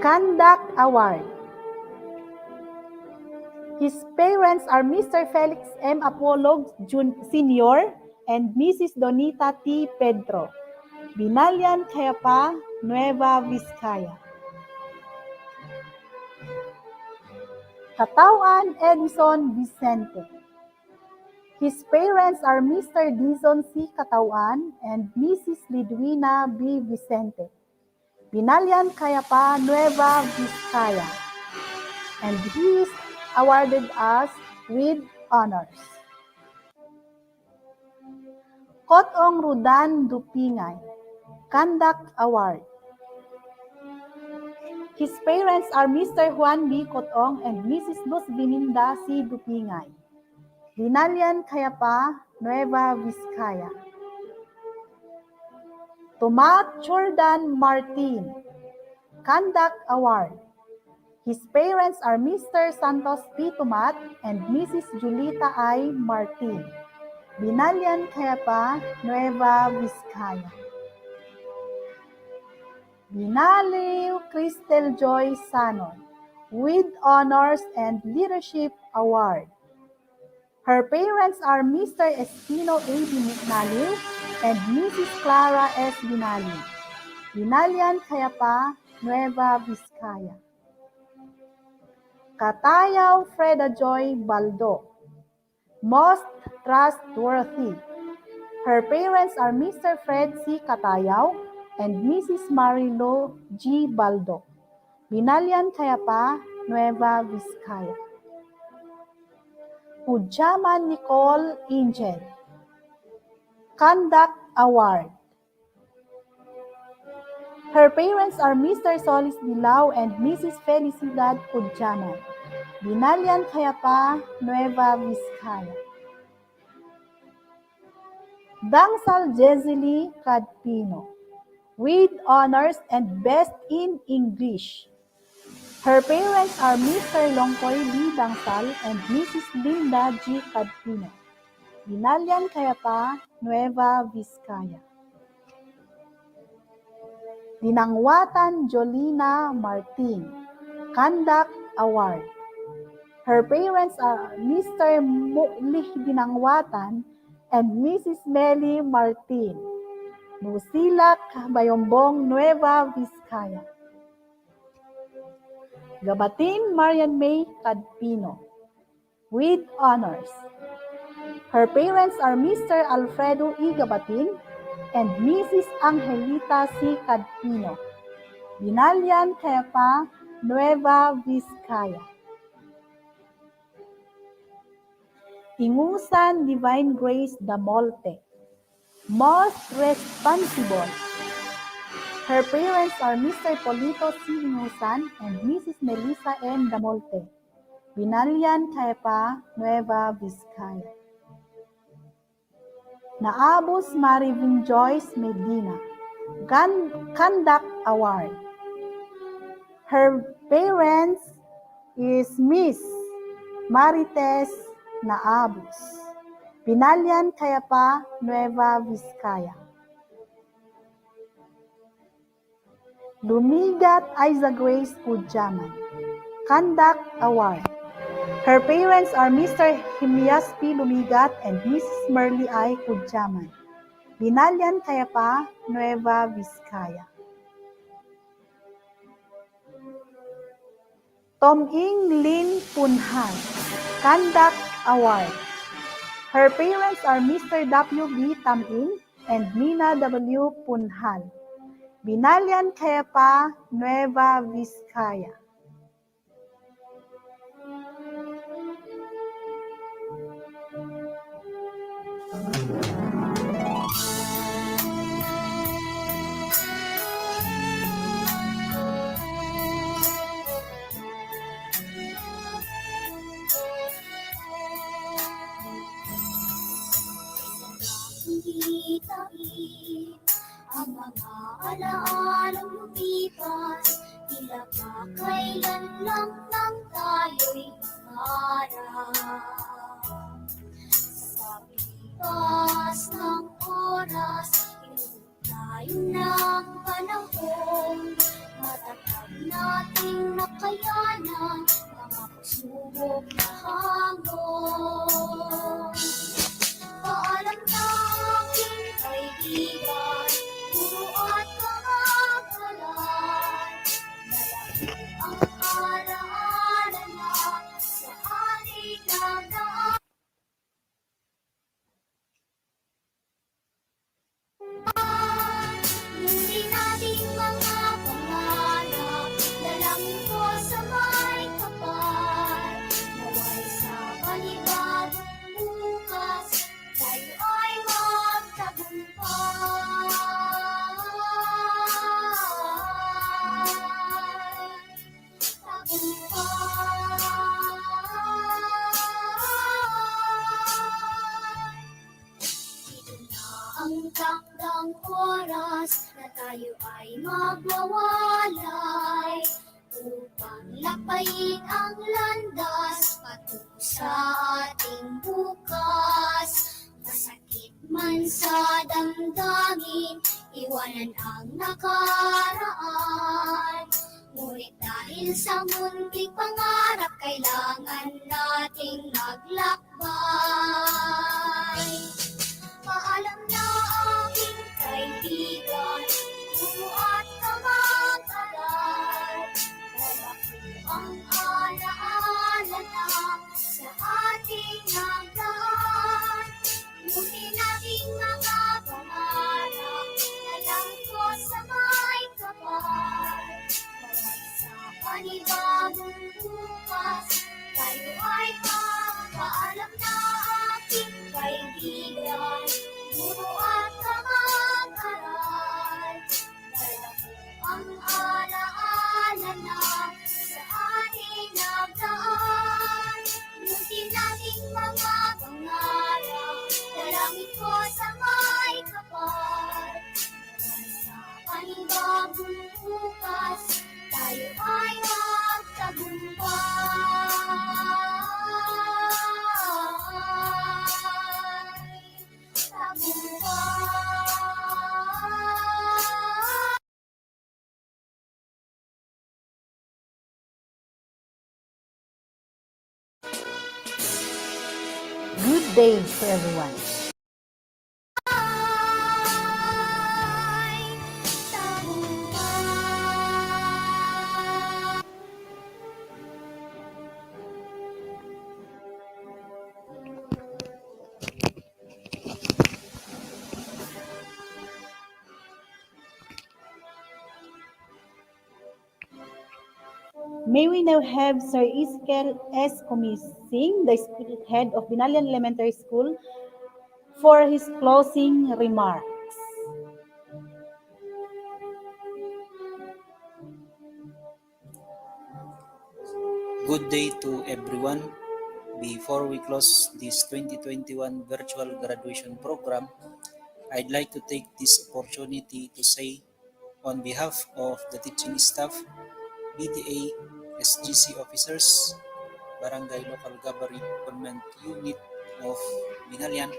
Conduct Award. His parents are Mr. Felix M. Apollo Sr. and Mrs. Donita T. Pedro. Binalian Cayapa, Nueva Vizcaya. Katawan Edison Vicente. His parents are Mr. Dizon C. Katawan and Mrs. Lidwina B. Vicente. Binalian Cayapa, Nueva Vizcaya. And he is awarded us with honors. Kotong Rudan Dupingay, Conduct Award. His parents are Mr. Juan B. Kotong and Mrs. Luz Vininda C. Dupingay. Binalian Cayapa, Nueva Vizcaya. Tomat Jordan Martin, Conduct Award. His parents are Mr. Santos P. Tomat and Mrs. Julita I. Martin. Binalian Cayapa, Nueva Vizcaya. Binaliw Cristel Joy Sanon, with Honors and Leadership Award. Her parents are Mr. Espino A. Binaliw and Mrs. Clara S. Binaliw. Binalian Cayapa, Nueva Vizcaya. Katayaw Freda Joy Baldo, Most Trustworthy. Her parents are Mr. Fred C. Katayaw and Mrs. Marilo G. Baldo. Binalian Cayapa, Nueva Vizcaya. Ujaman Nicole Angel, Conduct Award. Her parents are Mr. Solis Dilao and Mrs. Felicidad Ujaman. Binalian Cayapa, Nueva Vizcaya. Dangsal Jezili Cadpino, with Honors and Best in English. Her parents are Mr. Longkoy B. Dangsal and Mrs. Linda G. Cadpino. Binalian Cayapa, Nueva Vizcaya. Dinangwatan Jolina Martin, Conduct Award. Her parents are Mr. Mu'lih Dinangwatan and Mrs. Melly Martin. Nusilak, Bayombong, Nueva Vizcaya. Gabatin Marian May Cadpino, with Honors. Her parents are Mr. Alfredo E. Gabatin and Mrs. Angelita C. Cadpino. Binalian Cayapa, Nueva Vizcaya. Ingusan Divine Grace Damolte, Most Responsible. Her parents are Mr. Polito C. Ingusan and Mrs. Melissa N. Damolte. Binalian Cayapa, Nueva Vizcaya. Naabos Marivin Joyce Medina, Conduct Award. Her parents is Miss Marites Naabos. Binalian Cayapa, Nueva Vizcaya. Lumigat Isa Grace Ujaman, Conduct Award. Her parents are Mr. Himias P. Lumigat and Mrs. Merly I. Ujaman. Binalian Cayapa, Nueva Vizcaya. Tom-ing Lin Punhan, Conduct Award. Her parents are Mr. W. B. Tam-ing and Mina W. Punhan, Binalian, Kepa, Nueva Vizcaya. Itain ang mga alaalang lumipas, tila ba kailan lang nang tayo'y nangarap. Sa paglipas ng oras, inuwi tayo ng panahon, matatag nating nakayanan mga pagsubok na hamon. Paalam na aking kaibigan, puro at kamag-aral, malaki ang alaala na sa ating nagdaan. Hindi nating mga pangarap, dalangin ko sa may kapal, naway sa panibagong bukas, tayo ay Ito na ang takdang oras na tayo ay magwawalay upang lapayin ang landas patungo sa ating bukas. Masakit man sa damdamin, iwanan ang nakaraan. Ngunit dahil sa munting pangarap, kailangan nating maglakbay. Paalam na aking kaibigan, puro at kamag-aral, malaki ang alaala na sa ating nagdaan. Ngunit nating mga pangarap, dalangin ko sa may kapal, naway sa panibagong bukas, tayo ay paalam na aking kaibigan, puro at kamag-aral, malaki ang alaala na sa ating nagdaan. Ngunit nating mga pangarap, dalangin ko sa may kapal, naway sa panibagong bukas, tayo ay Good day to everyone. May we now have Sir Iskel S. Kumising, the head of Binalian Elementary School, for his closing remarks. Good day to everyone. Before we close this 2021 virtual graduation program, I'd like to take this opportunity to say, on behalf of the teaching staff, BTA, SGC officers, Barangay Local Government Unit of Binalian,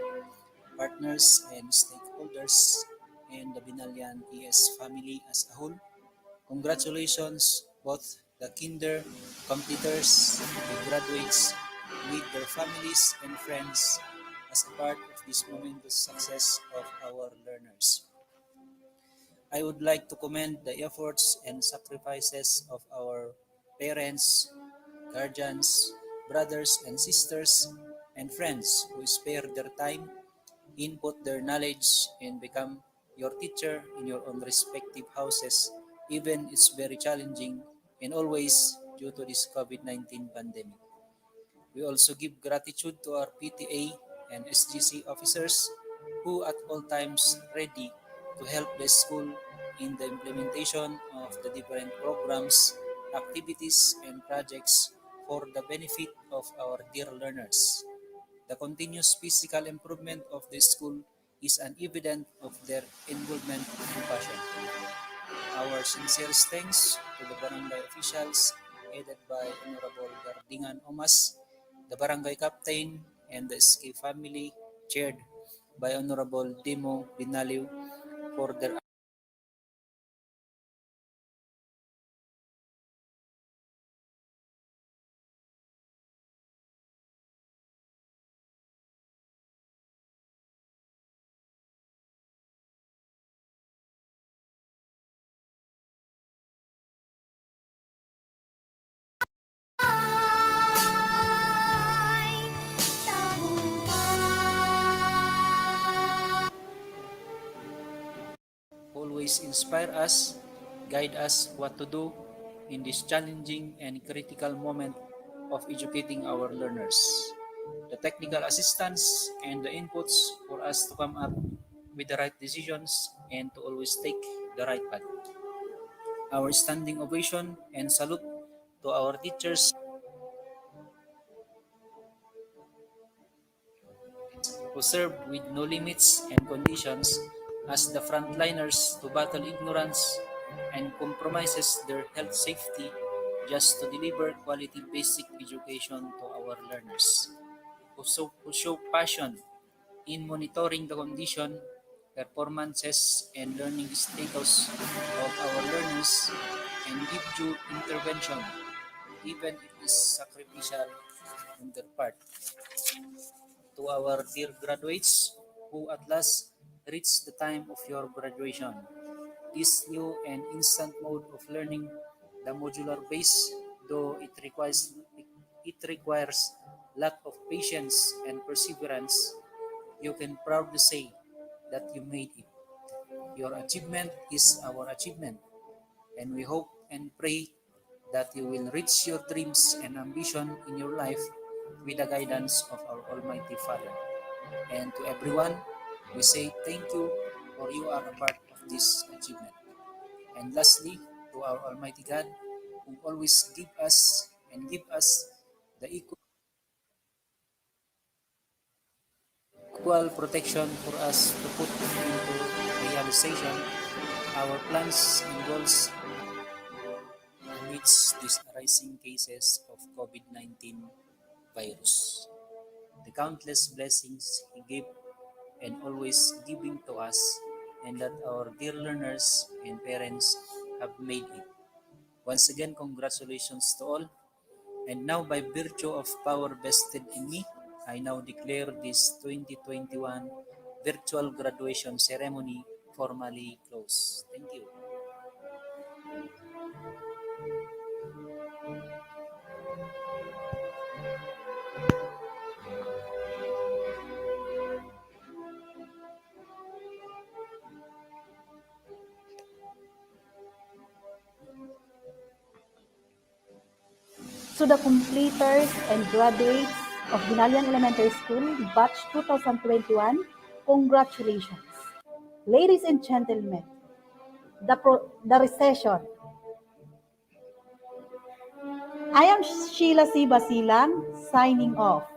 partners and stakeholders, and the Binalian ES family as a whole, congratulations both the kinder completers, the graduates, with their families and friends as a part of this momentous success of our learners. I would like to commend the efforts and sacrifices of our parents, guardians, brothers and sisters, and friends who spare their time, input their knowledge, and become your teacher in your own respective houses, even it's very challenging and always due to this COVID-19 pandemic. We also give gratitude to our PTA and SGC officers who at all times ready to help the school in the implementation of the different programs, activities, and projects for the benefit of our dear learners. The continuous physical improvement of the school is an evidence of their involvement and passion. Our sincerest thanks to the barangay officials headed by Honorable Gardingan Omas, the barangay captain, and the SK family chaired by Honorable Dimo Binaliw for their always inspire us, guide us what to do in this challenging and critical moment of educating our learners. The technical assistance and the inputs for us to come up with the right decisions and to always take the right path. Our standing ovation and salute to our teachers who served with no limits and conditions as the frontliners to battle ignorance and compromises their health safety just to deliver quality basic education to our learners. Who show passion in monitoring the condition, performances, and learning status of our learners and give due intervention, even if it is sacrificial on their part. To our dear graduates who at last reach the time of your graduation. This new and instant mode of learning, the modular base, though it requires lot of patience and perseverance, you can proudly say that you made it. Your achievement is our achievement, and we hope and pray that you will reach your dreams and ambition in your life with the guidance of our Almighty Father. And to everyone, we say thank you for you are a part of this achievement. And lastly, to our Almighty God, who always give us the equal protection for us to put into realization our plans and goals amidst these arising cases of COVID-19 virus. The countless blessings He gave and always giving to us, and that our dear learners and parents have made it. Once again, congratulations to all. And now, by virtue of power vested in me, I now declare this 2021 virtual graduation ceremony formally closed. Thank you. To the completers and graduates of Binalian Elementary School, Batch 2021, congratulations. Ladies and gentlemen, the recession. I am Sheila C. Basilang, signing off.